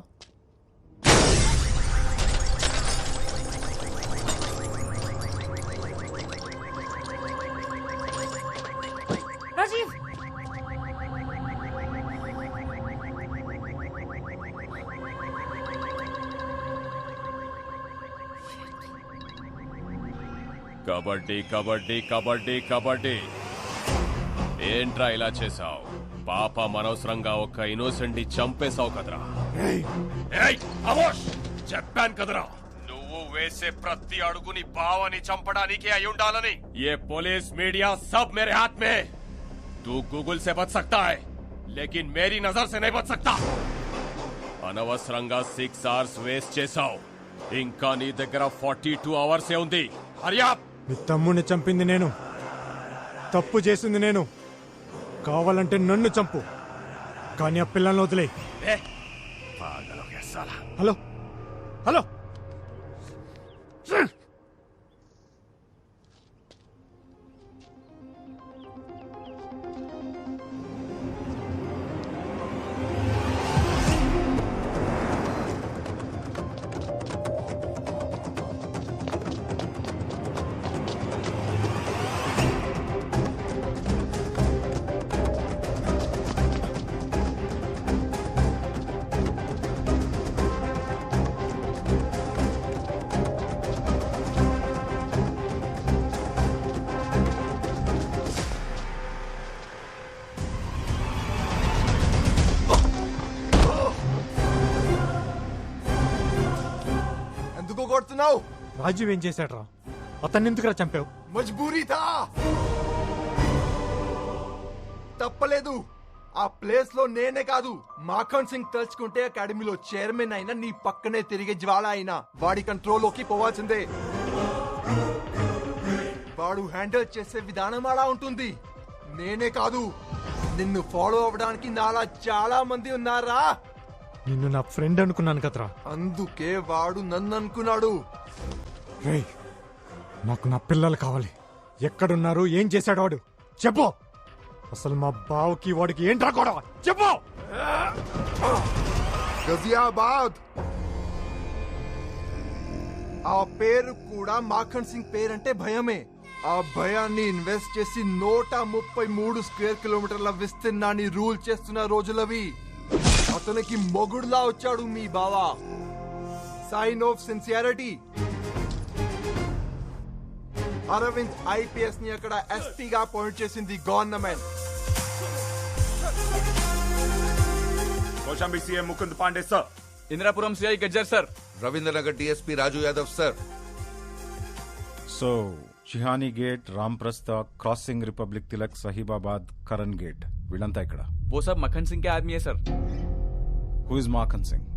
రాజీవ్, కబడ్డీ కబడ్డీ కబడ్డీ కబడ్డీ. ఏంట్రా ఇలా చేసావు? పాప అనవసరంగా ఒక ఇన్నోసెంట్ ని చంపేశావు కదరా. చెప్పాను కదరా, నువ్వు వేసే ప్రతి అడుగుని బావని చంపడానికి అయి ఉండాలని. ये पुलिस मीडिया सब मेरे हाथ में. तू गूगल से बच सकता है, लेकिन मेरी नजर से नहीं बच सकता. అనవసరంగా 6 hours వేస్ట్ చేశావు. ఇంకా నీ దగ్గర 42 hours ఉంది. హరియా. మీ తమ్ముని చంపింది నేను, తప్పు చేసింది నేను. కావాలంటే నన్ను చంపు, కానీ ఆ పిల్లల్ని వదిలే. హలో హలో, కొడుతున్నావు? రాజీవ్ ఏం చేశాడ్రా? అతన్ని ఎందుకురా చంపావు? మజ్బూరీ థా, తప్పలేదు. ఆ ప్లేస్ లో నేనే కాదు, మాఖన్ సింగ్ తలుచుకుంటే అకాడమీలో చైర్మన్ అయినా నీ పక్కనే తిరిగే జ్వాల అయినా వాడి కంట్రోల్లోకి పోవాల్సిందే. వాడు హ్యాండిల్ చేసే విధానం అలా ఉంటుంది. నేనే కాదు, నిన్ను ఫాలో అవ్వడానికి నాలా చాలా మంది ఉన్నారా. నిన్ను నా ఫ్రెండ్ అనుకున్నాను కదరా, అందుకే వాడు నన్ను అనుకున్నాడు. రేయ్, నాకు నా పిల్లలు కావాలి. ఎక్కడున్నారు? ఏం చేశాడు వాడు? చెప్పు. అసలు మా బావకి వాడికి ఏంట్రా గొడవ? చెప్పు. గజియాబాద్. ఆ పేరు కూడా మాఖన్ సింగ్ పేరంటే భయమే. ఆ భయాన్ని ఇన్వెస్ట్ చేసి 133 స్క్వేర్ కిలోమీటర్ల విస్తీర్ణాన్ని రూల్ చేస్తున్న రోజులవి. అతనికి మొగుడులా వచ్చాడు మీ బావా. Sign of sincerity. Aravind IPS ని అక్కడ ఎస్పీగా అపాయింట్ చేసింది government. Kaushambi CM Mukund Pandey sir. Indirapuram CI Gajjar sir. Ravindranagar DSP Raju Yadav sir. So Shihani gate, Ramprastha, crossing, republic Tilak, Sahibabad, Karan gate వీళ్ళంతా ఇక్కడ. वो सब मक्खन सिंह के आदमी है sir. Who is Makhan Singh?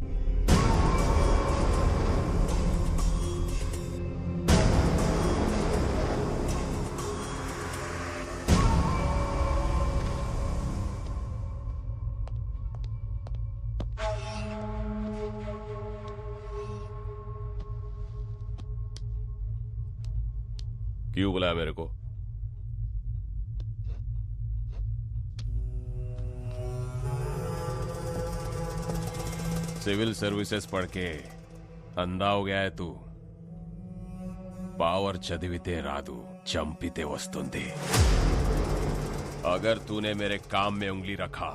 क्यों बुलाया मेरे को? सिविल सर्विसेज पढ़ के अंधा हो गया है तू. पावर चदिविते रादू चंपिते वस्तुंदी. अगर तूने मेरे काम में उंगली रखा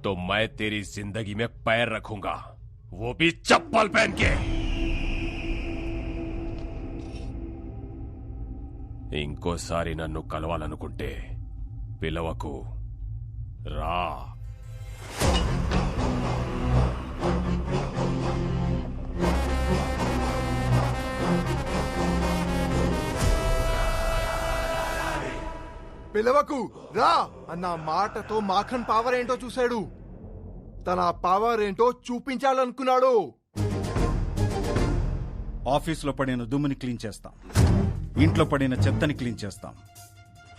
तो मैं तेरी जिंदगी में पैर रखूंगा, वो भी चप्पल पहन के. ఇంకోసారి నన్ను కలవాలనుకుంటే పిలవకు, రా. పిలవకు రా అన్న మాటతో మాఖన్ పవర్ ఏంటో చూశాడు. తన పవర్ ఏంటో చూపించాలనుకున్నాడు. ఆఫీస్లో పడిన దుమ్ముని క్లీన్ చేస్తాం, ఇంట్లో పడిన చెత్తని క్లీన్ చేస్తాం.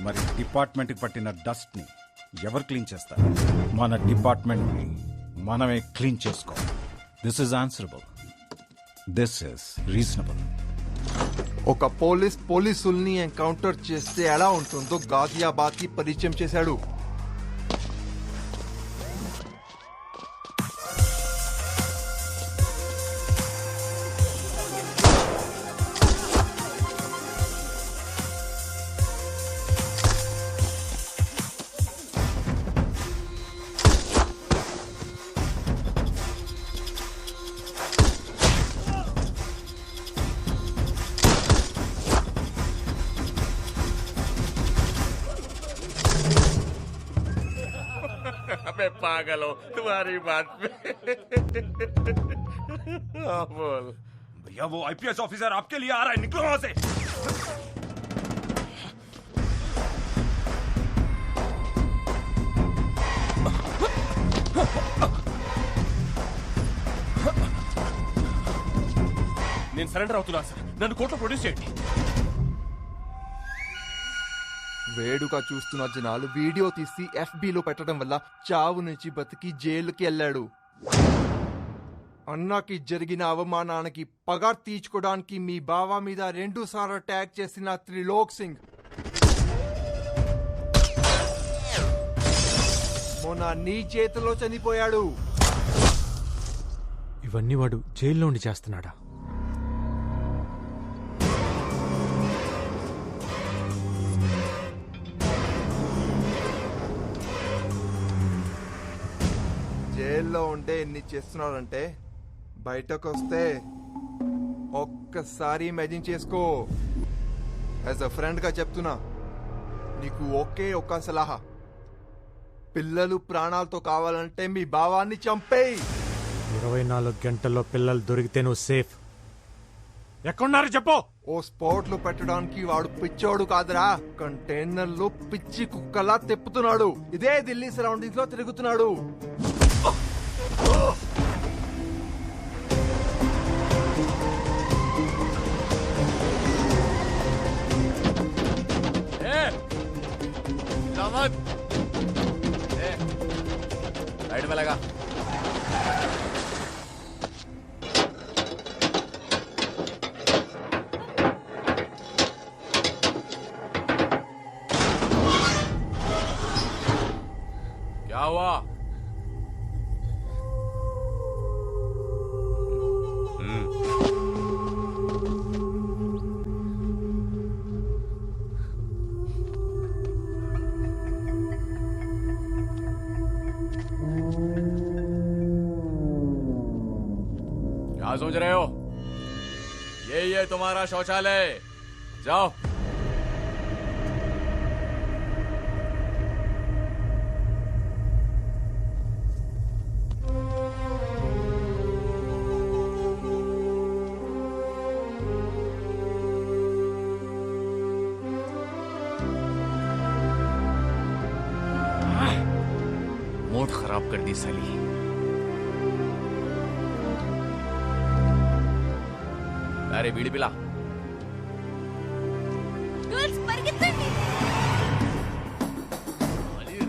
మరి డిపార్ట్మెంట్కి పట్టిన డస్ట్ ని ఎవరు క్లీన్ చేస్తారు? మన డిపార్ట్మెంట్ ని మనమే క్లీన్ చేసుకో. This is answerable. This is reasonable. ఒక పోలీసుల్ని ఎన్కౌంటర్ చేస్తే ఎలా ఉంటుందో గాజియాబాద్ కి పరిచయం చేశాడు. मैं पागल हूँ तुम्हारी बात पे. बोल भैया वो आईपीएस ऑफिसर आपके लिए आ रहा है, निकलो वहां से. నేను సరెండర్ అవుతున్నా సార్, నన్ను కోర్టులో ప్రొడ్యూస్ చేయండి. వేడుక చూస్తున్న జనాలు వీడియో తీసి ఎఫ్బీలో పెట్టడం వల్ల చావు నుంచి బతికి జైలుకి వెళ్ళాడు. అన్నకి జరిగిన అవమానానికి పగ తీర్చుకోవడానికి మీ బావ మీద 2 సార్లు అటాక్ చేసిన త్రిలోక్ సింగ్ మొన్న నీ చేతిలో చనిపోయాడు. ఇవన్నీ వాడు జైల్లో ఉండి చేస్తున్నాడా? జైల్లో ఉంటే ఎన్ని చేస్తున్నాడంటే బయటకు వస్తే ఒక్కసారి ఇమాజిన్ చేసుకో. యాజ్ అ ఫ్రెండ్ గా చెప్తున్నా, నీకు ఒకే ఒక్క సలహా, పిల్లలు ప్రాణాలతో కావాలంటే మీ భావాన్ని చంపేయి. 24 గంటల్లో పిల్లలు దొరికితే నువ్వు సేఫ్. ఎక్కడున్నారు చెప్పు. ఓ స్పోర్ట్ లో పెట్టడానికి వాడు పిచ్చోడు కాదురా, కంటైనర్ లో పిచ్చి కుక్కలా తిప్పుతున్నాడు. ఇదే ఢిల్లీ సరౌండింగ్స్ లో తిరుగుతున్నాడు. साइड में लगा. क्या हुआ? क्या सोच रहे हो? ये तुम्हारा शौचालय, जाओ। मूड खराब कर दी साली। अरे बीड़ी पिला।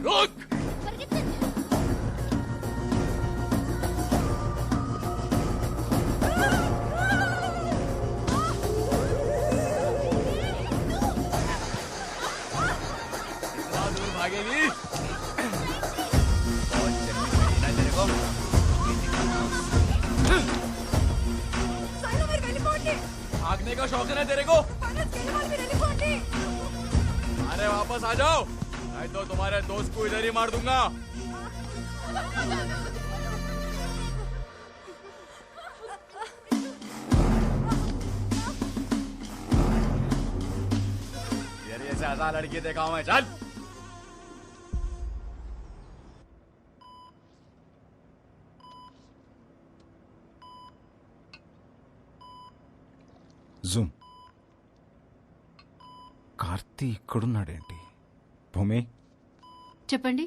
रुक। भागेगी। भागने का शौक है तेरे को? अरे वापस आ जाओ, नहीं तो तुम्हारे दोस्त को इधर ही मार दूंगा। ये से आजा लड़की देखा हूं मैं, चल। జూమ్. కార్తీ ఇక్కడున్నాడేంటి? భూమి, చెప్పండి.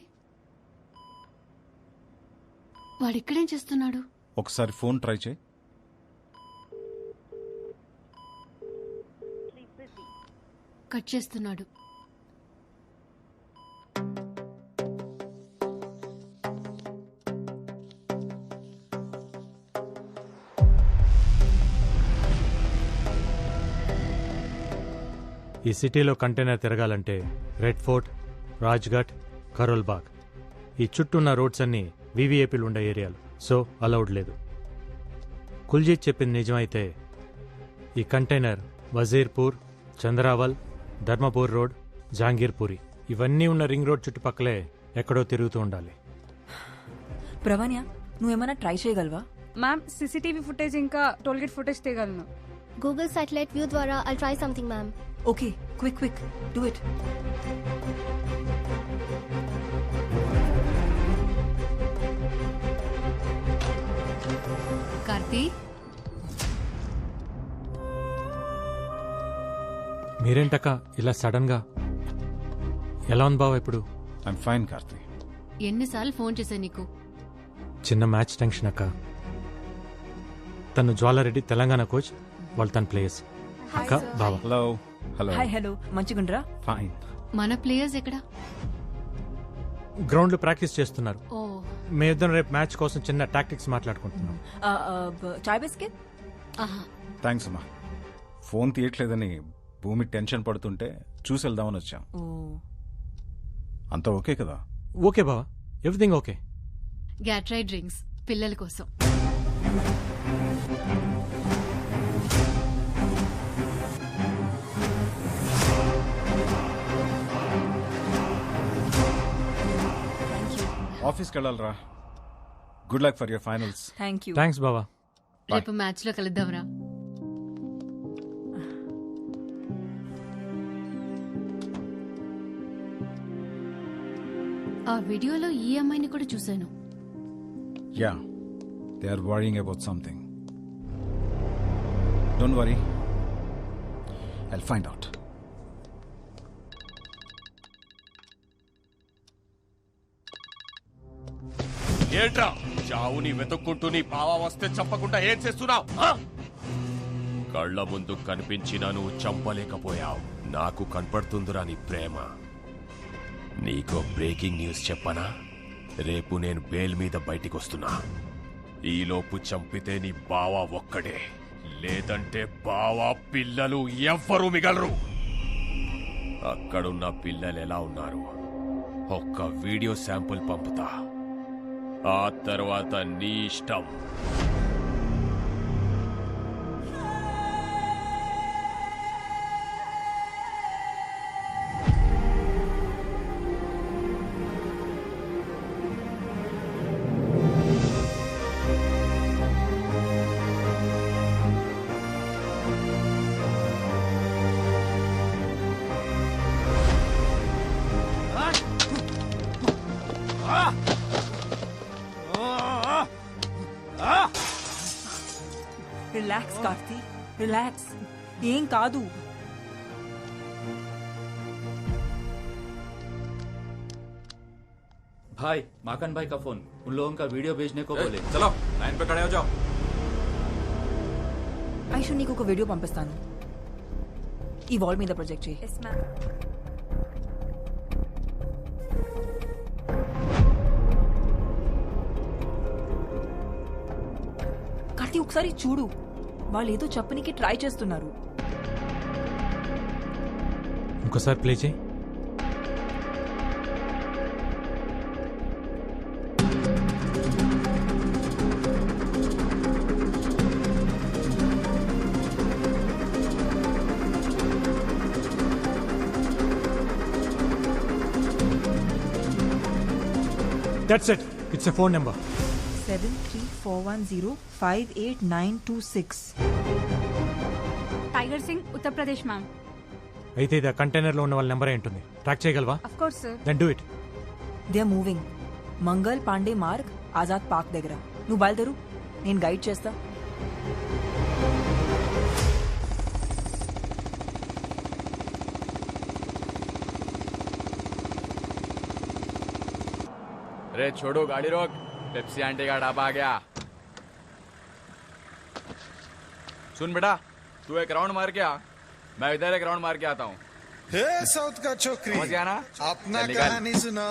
వాడు ఇక్కడేం చేస్తున్నాడు? ఒకసారి ఫోన్ ట్రై చేయి. కట్ చేస్తున్నాడు. ఈ సిటీలో కంటైనర్ తిరగాలంటే రెడ్ ఫోర్ట్, రాజ్ఘాట్, కరోల్ బాగ్, ఈ చుట్టూ ఉన్న రోడ్స్ అన్నీ వీవీఐపీలు ఉండే ఏరియాలు, సో అలౌడ్ లేదు. కుల్జీత్ చెప్పింది నిజమైతే ఈ కంటైనర్ వజీర్పూర్, చంద్రావల్, ధర్మపూర్ రోడ్, జహాంగీర్పూరి ఇవన్నీ ఉన్న రింగ్ రోడ్ చుట్టుపక్కలే ఎక్కడో తిరుగుతూ ఉండాలి. ప్రవణ్య, నువ్వేమైనా ట్రై చేయగలవా? మ్యామ్, సీసీటీవీ ఫుటేజ్ ఇంకా టోల్గేట్ ఫుటేజ్ తీయగలను. గూగుల్ సాటిలైట్ వ్యూ ద్వారా I'll try something ma'am. Okay, quick quick do it. Karthi, మీరేంటక్క ఇలా సడన్ గా? ఎలా ఉంది బావ ఇప్పుడు? I'm fine Karthi. ఎన్నిసార్లు ఫోన్ చేశా నీకు? చిన్న మ్యాచ్ టెన్షన్ అక్క. తను జ్వాలారెడ్డి తెలంగాణ కోచ్, వాళ్ళు తన ప్లేయర్స్. అక్క బావ. హలో. హలో. హాయ్. హలో, మంచిగుండ్రా? ఫైన్. మన ప్లేయర్స్ ఎక్కడా? గ్రౌండ్ లో ప్రాక్టీస్ చేస్తున్నారు. ఓ, మేమిద్దరం రేపు మ్యాచ్ కోసం చిన్న టాక్టిక్స్ మాట్లాడుకుంటున్నాం. చాయ్ బిస్కెట్? థ్యాంక్స్ అమ్మా. ఫోన్ తీయట్లేదని భూమి టెన్షన్ పడుతుంటే చూసి వెళ్దామని వచ్చాం. అంతా ఓకే కదా? ఓకే బావా, ఎవ్రీథింగ్ ఓకే. గ్యాట్రై డ్రింక్స్ పిల్లల కోసం. ఆఫీస్కి వెళ్ళాలరా. Good luck for your finals. Thanks బావా. రేపు మ్యాచ్ లో కలుద్దాంరా. ఆ వీడియోలో ఈ అమ్మాయిని కూడా చూశాను. Yeah, they are worrying about something. Don't worry, I'll find out. ఏంట్రా చావుని వెతుక్కుంటూ నీ బావ వస్తే చంపకుండా ఏం చేస్తున్నావు? కళ్ళ ముందు కనిపించినా నువ్వు చంపలేకపోయావు. నాకు కనపడుతుందిరా నీ ప్రేమ. నీకో బ్రేకింగ్ న్యూస్ చెప్పనా? రేపు నేను బెయిల్ మీద బయటికి వస్తున్నా. ఈలోపు చంపితే నీ బావ ఒక్కడే, లేదంటే బావ పిల్లలు ఎవ్వరూ మిగలరు. అక్కడున్న పిల్లలు ఎలా ఉన్నారు ఒక్క వీడియో శాంపుల్ పంపుతా. ఆ తర్వాత నీ ఇష్టం. Relax Karthi, relax. ఏం కాదు. भाई माकन भाई का फोन, उन लोगों का वीडियो भेजने को बोले. चलो लाइन पे खड़े हो जाओ. ఐషు నీకు ఒక వీడియో పంపిస్తాను. ఈ వాల్ మీద ప్రొజెక్ట్ చేయి. Yes ma'am. కార్తీ ఒకసారి చూడు, వాళ్ళు ఏదో చెప్పనికి ట్రై చేస్తున్నారు. ఇంకోసారి ప్లే చేయి. That's it. It's a phone number. 7341058926. Tiger Singh, Uttar Pradesh ma'am. అయితే ఇది కంటైనర్ లో ఉన్న వాళ్ళ నెంబర్ ఉంటుంది. ట్రాక్ చేయగలవా? Of course sir. Then do it. They are moving. Mangal Pandey Marg, Azad park దగ్గర. నువ్వు బయలుదేరు, నేను గైడ్ చేస్తా. अरे छोड़ो, गाड़ी रोक. पेप्सी आंटी का ढाबा आ गया. सुन बेटा, तू एक राउंड मार के आ, मैं इधर एक राउंड मार के आता हूँ. हे साउथ का छोकरी, समझ गया ना? अपना चल निकल. कहानी सुना.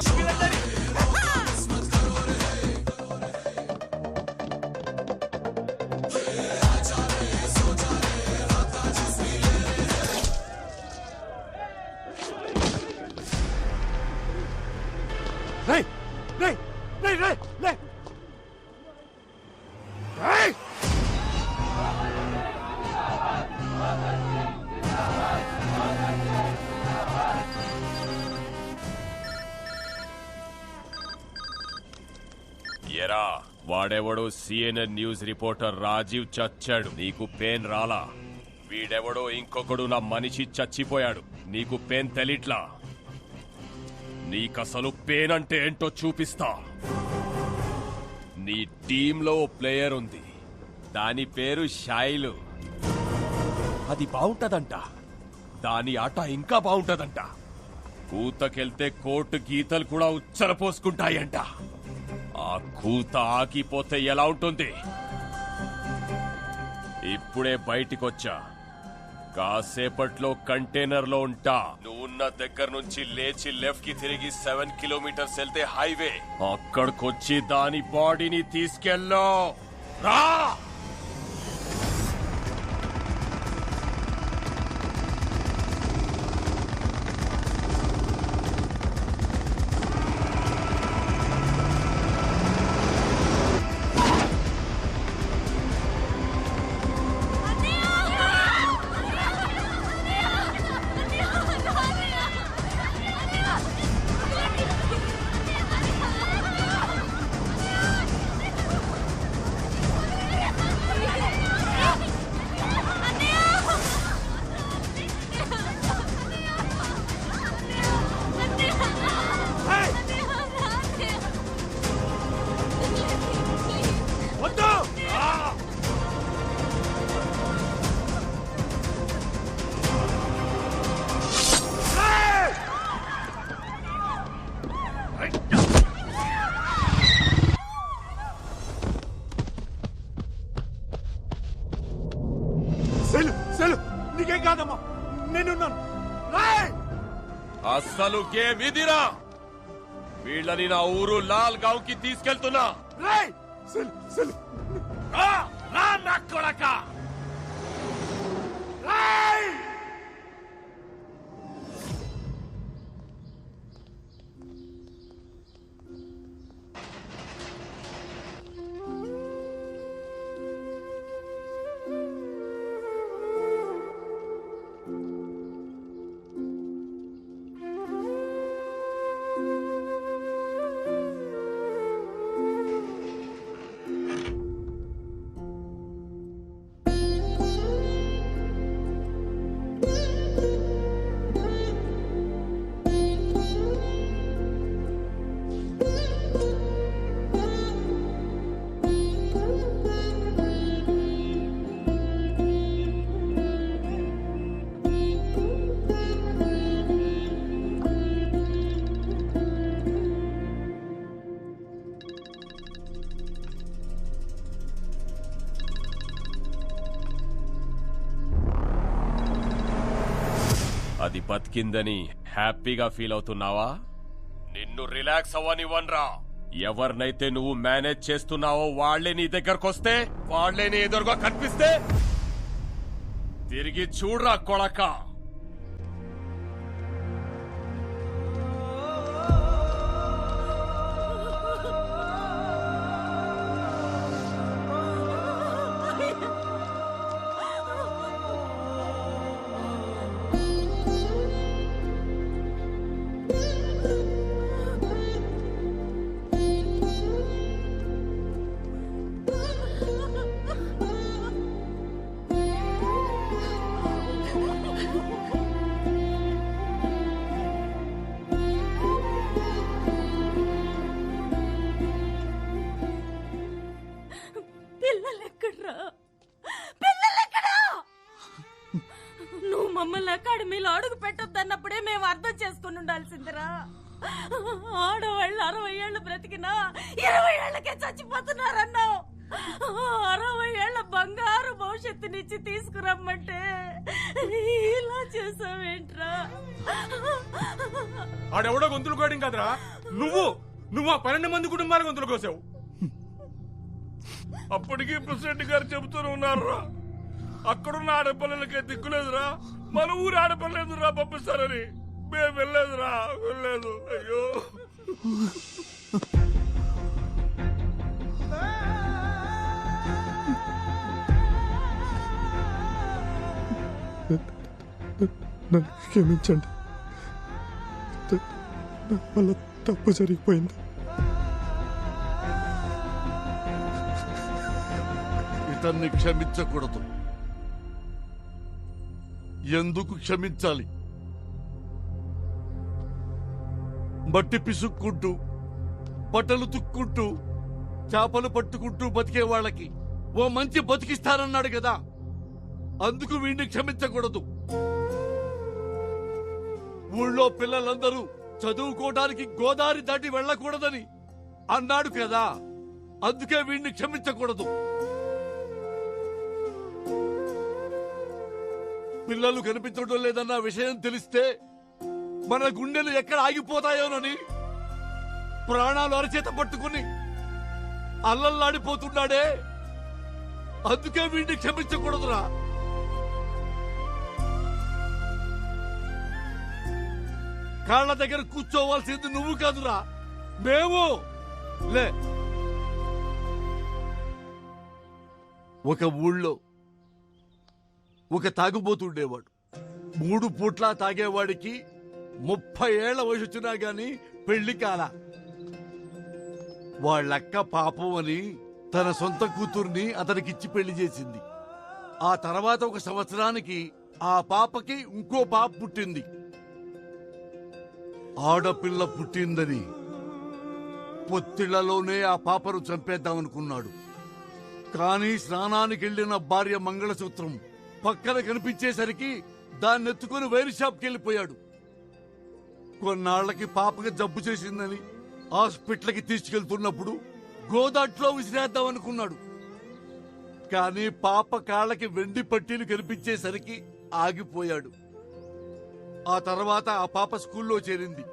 ఎరా వాడెవడో సిఎన్ఎన్ న్యూస్ రిపోర్టర్ రాజీవ్ చచ్చాడు, నీకు పెయిన్ రాలా? వీడెవడో ఇంకొకడు నా మనిషి చచ్చిపోయాడు, నీకు పెయిన్ తెలిట్లా? నీకసలు పెయిన్ అంటే ఏంటో చూపిస్తా. నీ టీంలో ఓ ప్లేయర్ ఉంది, దాని పేరు షైలు. అది బాగుంటదంట, దాని ఆట ఇంకా బాగుంటదంట. కూతకెళ్తే కోర్టు గీతలు కూడా ఉచ్చరపోసుకుంటాయంట. ఆ కూత ఆగిపోతే ఎలా ఉంటుంది? ఇప్పుడే బయటికొచ్చా, కాసేపట్లో కంటైనర్ లో ఉంటా. నువ్వున్న దగ్గర నుంచి లేచి లెఫ్ట్ కి తిరిగి 7 కిలోమీటర్స్ వెళ్తే హైవే. అక్కడికొచ్చి దాని బాడీని తీసుకెళ్ళో రా. నీకేం కాదమ్మా, నేనున్నాను. అస్సలు గేమ్ ఇదిరా. వీళ్ళని నా ఊరు లాల్ గావ్ కి తీసుకెళ్తున్నా. నా కొడక అది బతికిందని హ్యాపీగా ఫీల్ అవుతున్నావా? నిన్ను రిలాక్స్ అవ్వనివ్వనరా. ఎవరినైతే నువ్వు మేనేజ్ చేస్తున్నావో వాళ్లే నీ దగ్గరకొస్తే, వాళ్లే నీ ఎదురుగా కనిపిస్తే తిరిగి చూడరా కొడక. పిల్లలెక్కడ్రా? పిల్లలెక్కడా? నువ్వు మమ్మల్ని అకాడమీలో అడుగు పెట్టొద్దన్నప్పుడే మేము అర్థం చేసుకుని ఉండాల్సిందిరా. ఆడవాళ్ళు 60 ఏళ్ళు బ్రతికినా 20 ఏళ్లకే చచ్చిపోతున్నారన్నావు. 60 ఏళ్ల బంగారు భవిష్యత్తునిచ్చి తీసుకురమ్మంటే ఇలా చేసావేంట్రా? ఆడెవడో గొంతులు కోయడం కదరా, నువ్వు ఆ 12 మంది కుటుంబాల గొంతులు కోసావు. అప్పటికీ ప్రెసిడెంట్ గారు చెబుతూనే ఉన్నారా, అక్కడున్న ఆడపిల్లలకే దిక్కులేదురా, మన ఊరు ఆడపిల్లలేదురా పంపిస్తారని. మేము వెళ్ళలేదురా, వెళ్ళలేదు. అయ్యో నన్ను క్షమించండి. నా వల్ల తప్పు జరిగిపోయింది. ఇతన్ని క్షమించకూడదు. ఎందుకు క్షమించాలి? మట్టి పిసుక్కుంటూ, బట్టలు తుక్కుంటూ, చేపలు పట్టుకుంటూ బతికే వాళ్ళకి ఓ మంచి బతికిస్తానన్నాడు కదా, అందుకు వీడిని క్షమించకూడదు. ఊళ్ళో పిల్లలందరూ చదువుకోవడానికి గోదావరి దాటి వెళ్ళకూడదని అన్నాడు కదా, అందుకే వీడిని క్షమించకూడదు. పిల్లలు కనిపించడం లేదన్న విషయం తెలిస్తే మన గుండెలు ఎక్కడ ఆగిపోతాయోనని ప్రాణాలు అరచేత పట్టుకుని అల్లల్లాడిపోతున్నాడే, అందుకే వీడిని క్షమించకూడదురా. కాళ్ళ దగ్గర కూర్చోవాల్సింది నువ్వు కాదురా, మేము. లే, ఒక ఊళ్ళో ఒక తాగుబోతుండేవాడు. 3 పూట్లా తాగేవాడికి 30 ఏళ్ల వయసు వచ్చినా గాని పెళ్లి కాల. వాళ్ళక్క పాపం అని తన సొంత కూతుర్ని అతనికిచ్చి పెళ్లి చేసింది. ఆ తర్వాత 1 సంవత్సరానికి ఆ పాపకి ఇంకో పాప పుట్టింది. ఆడపిల్ల పుట్టిందని పొత్తిళ్లలోనే ఆ పాపను చంపేద్దామనుకున్నాడు. కానీ స్నానానికి వెళ్లిన భార్య మంగళసూత్రం పక్కన కనిపించేసరికి దాన్ని ఎత్తుకుని వైర్ షాప్కి వెళ్ళిపోయాడు. కొన్నాళ్లకి పాపకి జబ్బు చేసిందని హాస్పిటల్కి తీసుకెళ్తున్నప్పుడు గోదాట్లో విసిరేద్దాం అనుకున్నాడు. కానీ పాప కాళ్ళకి వెండి పట్టీలు కనిపించేసరికి ఆగిపోయాడు. ఆ తర్వాత ఆ పాప స్కూల్లో చేరింది.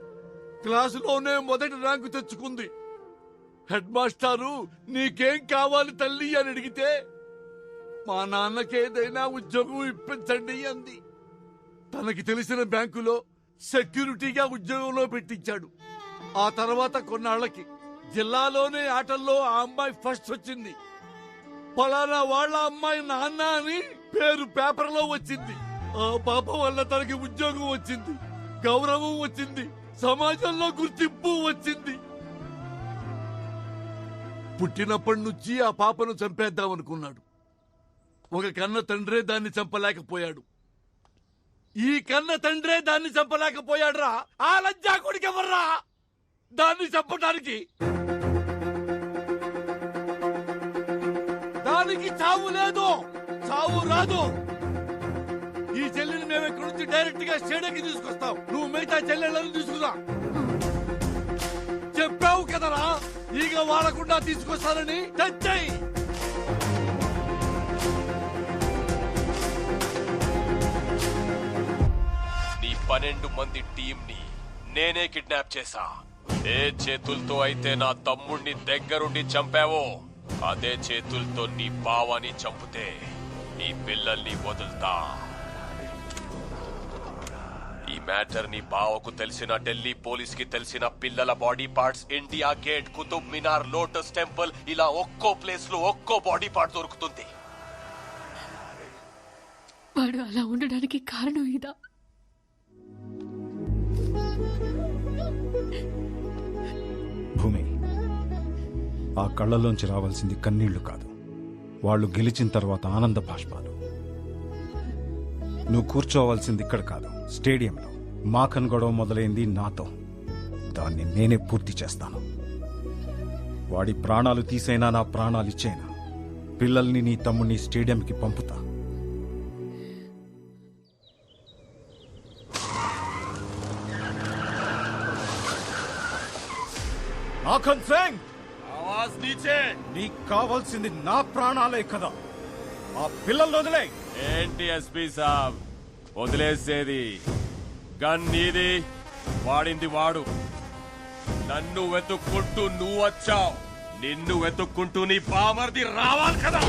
క్లాసులోనే మొదటి ర్యాంకు తెచ్చుకుంది. హెడ్ మాస్టారు నీకేం కావాలి తల్లి అని అడిగితే మా నాన్నకేదైనా ఉద్యోగం ఇప్పించండి అంది. తనకి తెలిసిన బ్యాంకులో సెక్యూరిటీగా ఉద్యోగంలో పెట్టించాడు. ఆ తర్వాత కొన్నాళ్లకి జిల్లాలోనే ఆటల్లో ఆ అమ్మాయి ఫస్ట్ వచ్చింది. పలానా వాళ్ళ అమ్మాయి నాన్న అని పేరు పేపర్లో వచ్చింది. ఆ పాప వల్ల తనకి ఉద్యోగం వచ్చింది, గౌరవం వచ్చింది, సమాజంలో గుర్తింపు వచ్చింది. పుట్టినప్పటి నుంచి ఆ పాపను చంపేద్దామనుకున్నాడు. ఒక కన్న తండ్రే దాన్ని చంపలేకపోయాడు. ఈ కన్న తండ్రే దాన్ని చంపలేకపోయాడురా. ఆ లజ్జా కొడుకెవర్రా దాన్ని చంపడానికి? దానికి చావు లేదు, చావు రాదు. ఈ చెల్లెని మేము ఇక్కడి నుంచి డైరెక్ట్ గా స్టేడియంకి తీసుకొస్తాం. నువ్వు మిగతా చెల్లెళ్ళని తీసుకురా. చెప్పావు కదరా ఈగ వాడకుండా తీసుకొస్తానని. తెచ్చాయి. 12 మంది టీంని నేనే కిడ్నాప్ చేశా. ఏ చేతులతో అయితే నా తమ్ముణ్ణి దగ్గరుండి చంపావో అదే చేతులతో నీ బావని చంపితే నీ పిల్లల్ని వదులుతా. ఈ మ్యాటర్ నీ బావకు తెలిసిన, ఢిల్లీ పోలీస్ కి తెలిసిన, పిల్లల body parts India Gate, Qutub Minar, Lotus Temple ఇలా ఒక్కో ప్లేస్ లో ఒక్కో బాడీ పార్ట్ దొరుకుతుంది. వాడు అలా ఉండడానికి కారణం ఇదా? భూమి, ఆ కళ్ళలోంచి రావాల్సింది కన్నీళ్లు కాదు, వాళ్ళు గెలిచిన తర్వాత ఆనంద బాష్పాలు. నువ్వు కూర్చోవాల్సింది ఇక్కడ కాదు, స్టేడియంలో. మాకన్ గొడవ మొదలైంది నాతో, దాన్ని నేనే పూర్తి చేస్తాను. వాడి ప్రాణాలు తీసైనా నా ప్రాణాలు ఇచ్చేనా పిల్లల్ని నీ తమ్ముడిని స్టేడియంకి పంపుతా. మాఖన్ సింగ్, ఆవాజ్ నీచే. నీకు కావాల్సింది నా ప్రాణాలే కదా, ఆ పిల్లల్ని వదిలే. ఏంటి ఎస్పీ సాబ్ వదిలేసేది? గన్ నీది, వాడింది వాడు. నన్ను వెతుక్కుంటూ నువ్వు వచ్చావు, నిన్ను వెతుక్కుంటూ నీ బామర్ది రావాలి కదా.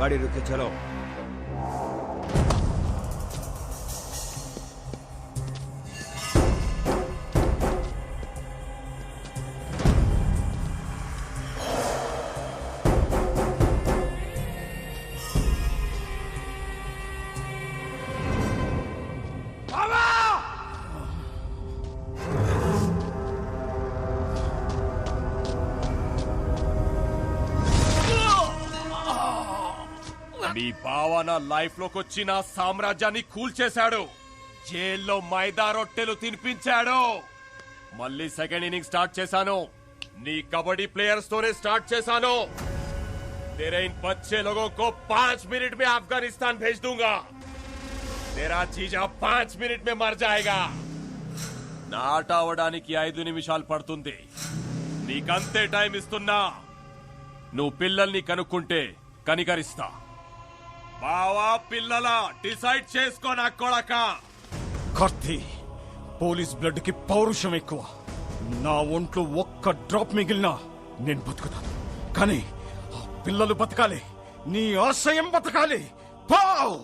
गाड़ी रुके, चलो. నీ బావ నా లైఫ్ లోకి వచ్చి నా సామ్రాజ్యాన్ని కూల్చేశాడు. జైల్లో మైదా రొట్టెలు తినిపించాడు. మళ్ళీ సెకండ్ ఇన్నింగ్ స్టార్ట్ చేశాను. నీ కబడ్డీ ప్లేయర్స్ తోనే స్టార్ట్ చేశాను. तेरे इन बच्चे लोगों को 5 मिनट में अफगानिस्तान भेज दूंगा. तेरा जीजा 5 मिनट में मर जाएगा. నాట అవడానికి 5 నిమిషాలు పడుతుంది. నీకంతే టైం ఇస్తున్నా. నువ్వు పిల్లల్ని కనుక్కుంటే కనికరిస్తా. బావా పిల్లల డిసైడ్ చేసుకో నా కొడక. కార్తీ, పోలీస్ బ్లడ్ కి పౌరుషం ఎక్కువ. నా ఒంట్లో ఒక్క డ్రాప్ మిగిలినా నేను బతుకుతాను, కానీ ఆ పిల్లలు బతకాలి, నీ ఆశయం బతకాలి. Pav!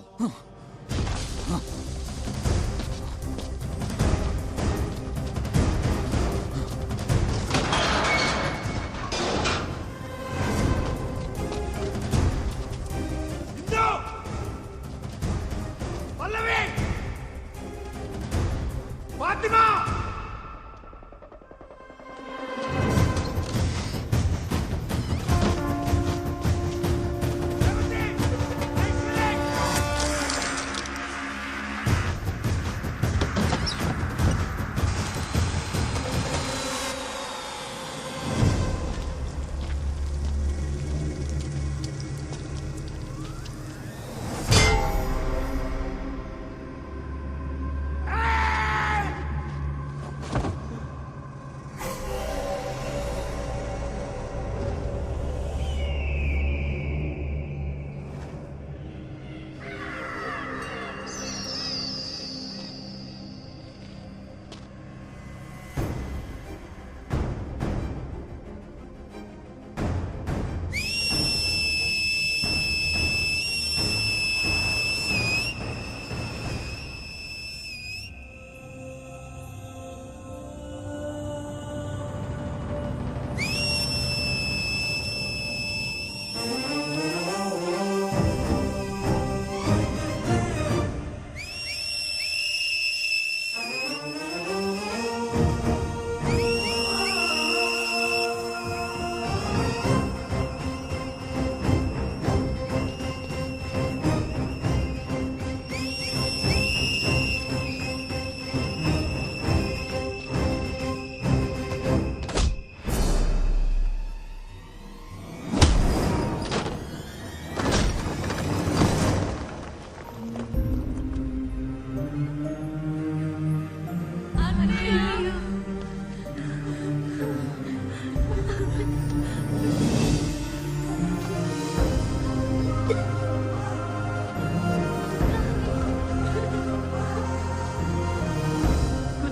Good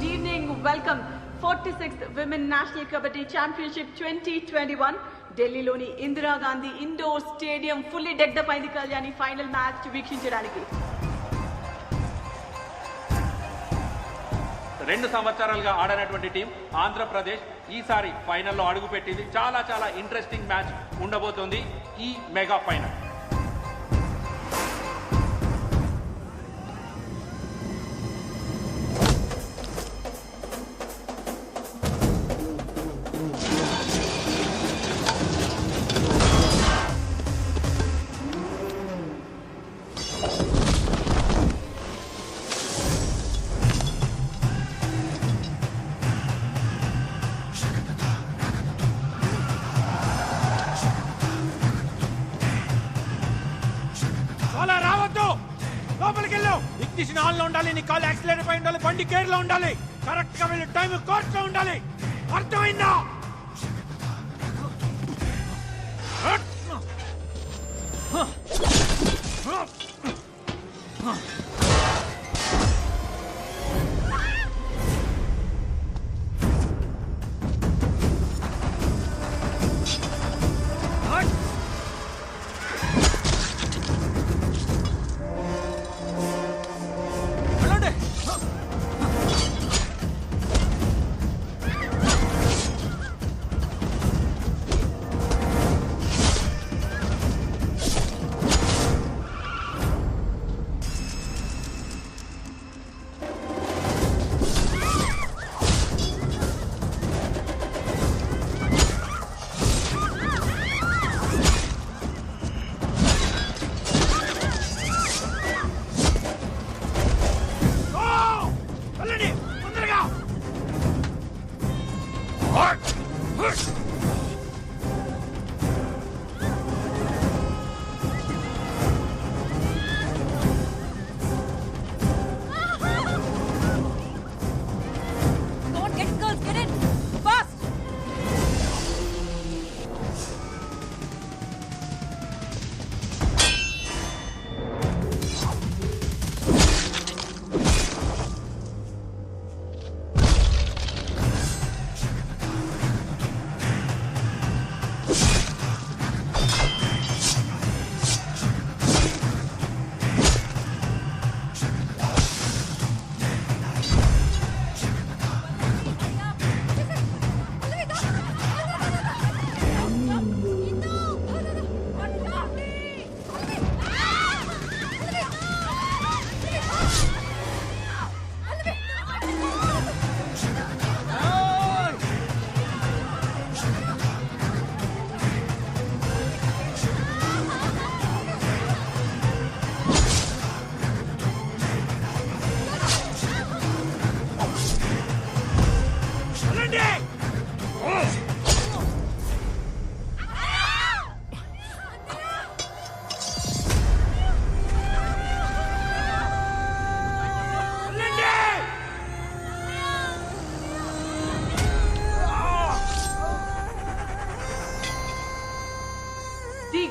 evening. Welcome. 46th Women National Kabaddi Championship 2021. ఢిల్లీలోని Indira Gandhi indoor stadium fully decked అయింది కళ్యాణి ఫైనల్ మ్యాచ్ వీక్షించడానికి. 2 సంవత్సరాలుగా ఆడనటువంటి టీం ఆంధ్రప్రదేశ్ ఈసారి ఫైనల్లో అడుగుపెట్టింది. చాలా చాలా ఇంట్రెస్టింగ్ మ్యాచ్ ఉండబోతోంది ఈ మెగా ఫైనల్. ఇగ్నిషన్ ఆన్ లో ఉండాలి, నీ కాల్ యాక్సిలేటర్ పై ఉండాలి, బండి గేర్ లో ఉండాలి, కరెక్ట్ గా వెళ్ళి టైం కోర్స్ లో ఉండాలి. అర్థమైందా?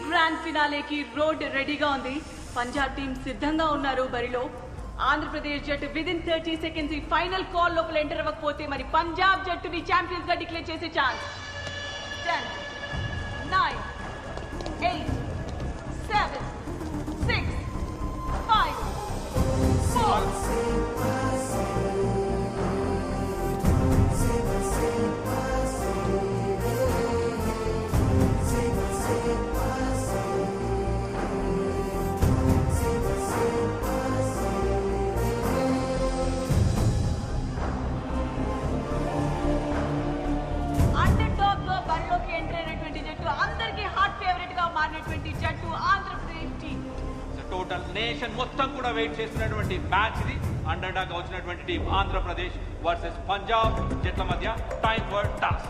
గ్రాండ్ ఫినాలేకి రోడ్ రెడీగా ఉంది. పంజాబ్ టీం సిద్ధంగా ఉన్నారు బరిలో. ఆంధ్రప్రదేశ్ జట్టు విదిన్ 30 సెకండ్స్ ఈ ఫైనల్ కాల్ లోపల ఎంటర్ అవ్వకపోతే మరి పంజాబ్ జట్టుని ఛాంపియన్స్ గా డిక్లేర్ చేసే ఛాన్స్. 10 9 8 7 6 5 4 టోటల్ నేషన్ మొత్తం కూడా వెయిట్ చేస్తున్నటువంటి మ్యాచ్ ఇది. అండర్ డాగ్ వచ్చినటువంటి టీం ఆంధ్రప్రదేశ్ వర్సెస్ పంజాబ్ జట్ల మధ్య time for toss.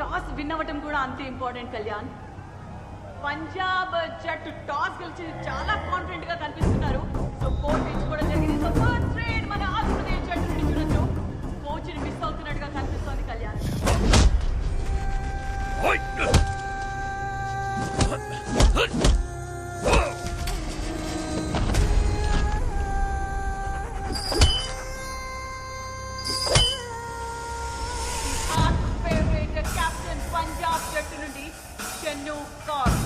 Toss win అవ్వటం కూడా అంతే ఇంపార్టెంట్ కళ్యాణ్. పంజాబ్ జట్టు టాస్ గెలిచి చాలా కాన్ఫిడెంట్ గా కనిపిస్తున్నారు. సో కోచ్ ఎంచుకోవడం జరిగింది. సో ఫస్ట్ రేడ్ మన ఆంధ్రప్రదేశ్ జట్టు నుండి చూడొచ్చు. కోచ్ ని మిస్ అవుతున్నట్టుగా కనిపిస్తోంది కళ్యాణ్. ఫేవరెట్ కెప్టెన్ పంజాబ్ జట్టు నుండి చెన్ను కార్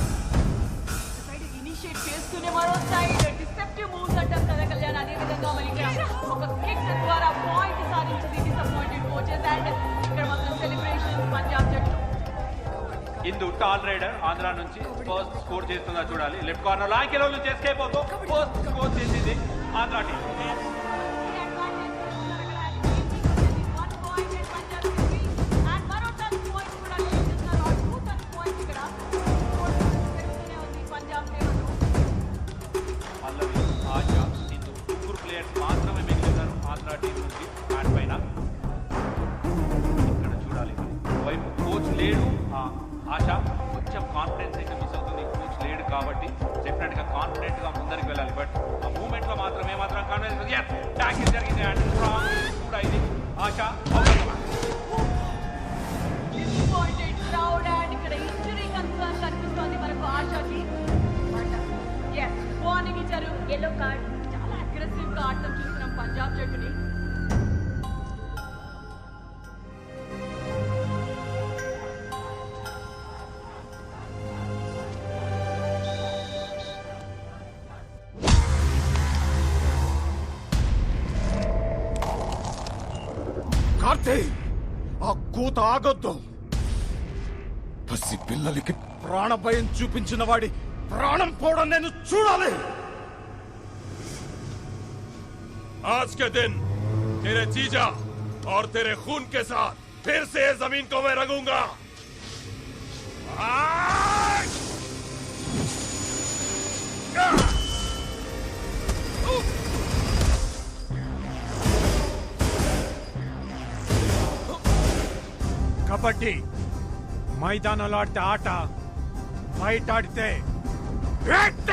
సైడ్ ఇనిషియేట్ చేస్తూనే మరో సైడ్ డిసెప్టివ్ మూవ్స్ అంటాం కదా కళ్యాణ్. అదే విధంగా మరి ఒక కిక్ ద్వారా పాయింట్ సాధించింది డిసప్పాయింటెడ్ కోచెస్. అండ్ ఇక్కడ మాత్రం సెలబ్రేషన్ పంజాబ్ జట్టు. ఇందు టాల్ రైడర్ ఆంధ్ర నుంచి ఫస్ట్ స్కోర్ చేస్తుందా చూడాలి. లెఫ్ట్ కార్నర్ లో ఆంకెలో నుంచి ఎస్కేప్ అవుతూ ఫస్ట్ స్కోర్ చేసింది ఆంధ్ర టీం. పల్లవి, ఆశ, ఇందు ముగ్గురు ప్లేయర్స్ మాత్రమే మిగిలినారు ఆంధ్ర టీం నుంచి బ్యాట్ పైన. ఇక్కడ చూడాలి వైపు కోచ్ లేడు. ఆశ కొంచెం కాన్ఫిడెన్స్ అయితే మిస్ అవుతుంది. కోచ్ లేడు కాబట్టి డెఫినెట్ గా కాన్ఫిడెంట్ గా ముందరికి వెళ్ళాలి. బట్ ఆ మూమెంట్ లో మాత్రం ఏమాత్రం కాన్ఫిడెన్స్ ట్యాకిల్ జరిగింది. అండ్ స్ట్రాంగ్ కూడా ఇది ఆశ. డిసప్పాయింటెడ్ క్రౌడ్ అండ్ ఇక్కడ ఇంజరీ కన్సర్న్ కనిపిస్తోంది మనకు ఆశకి. ఎస్ వార్నింగ్ ఇచ్చారు, yellow కార్డ్. చాలా అగ్రెసివ్ గా ఆడటం చూస్తున్నాం పంజాబ్ జట్టుని. కార్తీ, ఆ కూత ఆగొద్దు. పసి పిల్లలకి ప్రాణభయం చూపించిన వాడి ప్రాణం పోవడం నేను చూడాలి. आज के दिन तेरे जीजा और तेरे खून के साथ फिर से जमीन को मैं रंगूंगा. కబడ్డీ మైదానంలో ఆడితే ఆట, బయట ఆడితే వేట.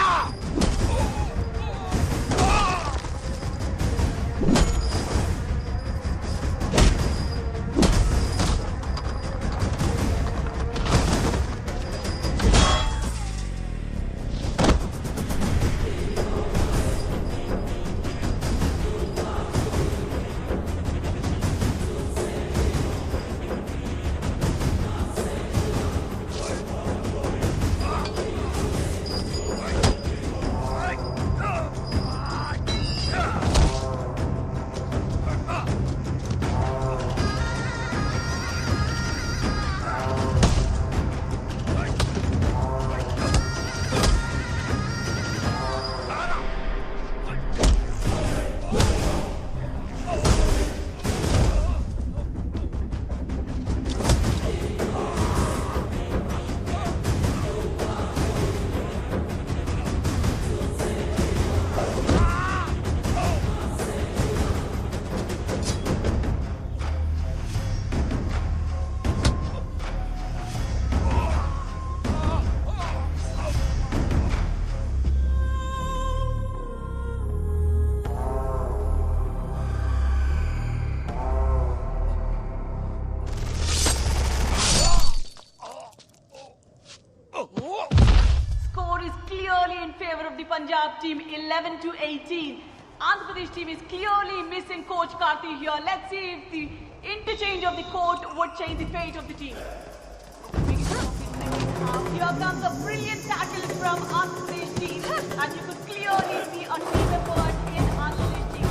Punjab team 11-18. Andhra Pradesh team is clearly missing coach Karthi here. Let's see if the interchange of the court would change the fate of the team. Here comes a brilliant tackle from Andhra Pradesh team, and you could clearly see a team effort in Andhra Pradesh team.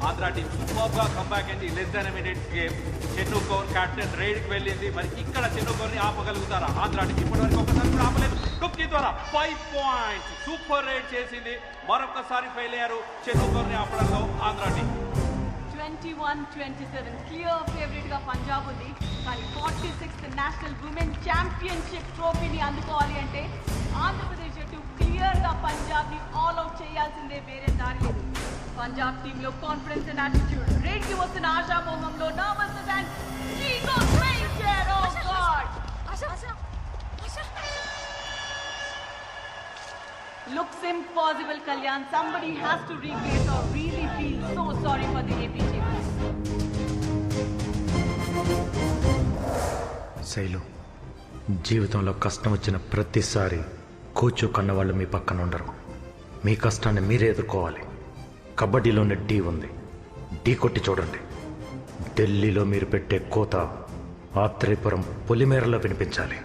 Andhra team super గా comeback అయింది. Less than minutes game. Chennu Kaur captain raid కి వెళ్ళింది. మరి ఇక్కడ చెన్నూ కౌర్ ని ఆపగలుగుతారా Andhra team? ఇప్పటివరకు ఒకసారి కూడా ఆపలేదు. కుక్కి ద్వారా 5 పాయింట్స్ సూపర్ రైడ్ చేసింది. మరొకసారి ఫెయిల్ అయ్యారు చెన్నూ కౌర్ ని ఆపడంలో ఆంధ్ర టీం. 21-27 క్లియర్ ఫేవరెట్ గా పంజాబ్ ఉంది. కానీ 46th నేషనల్ ఉమెన్ ఛాంపియన్షిప్ ట్రోఫీని అందుకోవాలి అంటే ఆంధ్రప్రదేశ్ జట్టు క్లియర్ గా పంజాబ్ ని ఆల్ అవుట్ చేయాల్సిందే, వేరే దారి లేదు. పంజాబ్ టీమ్ లో కాన్ఫిడెన్స్ అండ్ యాటిట్యూడ్, రేట్ కి వస్తున్న ఆశామోహంలో nervousness and ego strength. Oh god, looks impossible, Kalyan. Somebody has to replace or really feel so sorry for the AP team. Shailu, జీవితంలో కష్టం వచ్చిన ప్రతిసారి కోచ్ కన్నవాళ్ళు మీ పక్కన ఉండరు. మీ కష్టాన్ని మీరే ఎదుర్కోవాలి. కబడ్డీలోనే ఢీ ఉంది, ఢీ కొట్టి చూడండి. ఢిల్లీలో మీరు పెట్టే కోత ఆత్రేయపురం పొలిమేరలో వినిపించాలి.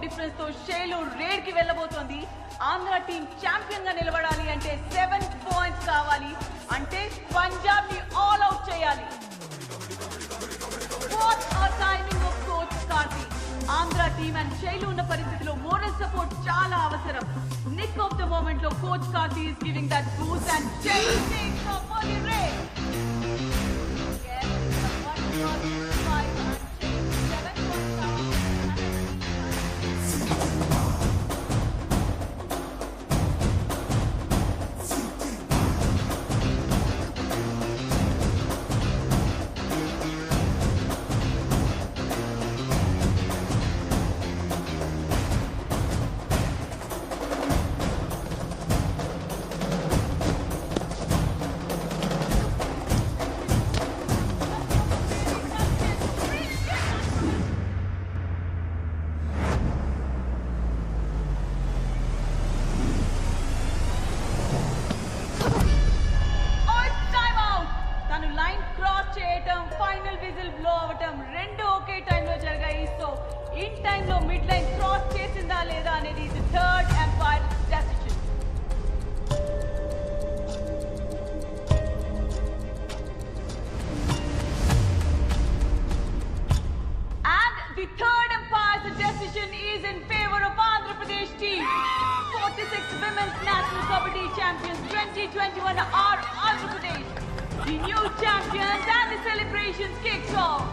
డిఫరెన్స్ తో షేలు రేడ్ కి వెళ్ళబోతోంది. ఆంధ్ర టీం ఛాంపియన్ గా నిలబడాలి అంటే 7 పాయింట్స్ కావాలి. అంటే పంజాబ్ ని ఆల్ అవుట్ చేయాలి. What a timing of coach Karthi. Andhra team and Shailu ఉన్న పరిస్థితిలో మోరల్ సపోర్ట్ చాలా అవసరం. నిక్ ఆఫ్ ద మూమెంట్ లో coach Karthi is giving that boost and Shailu takes off for the raid. The third umpire's decision is in favor of Andhra Pradesh team. 46th Women's National Kabaddi Champions 2021 are Andhra Pradesh. The new champions and the celebrations kicks off.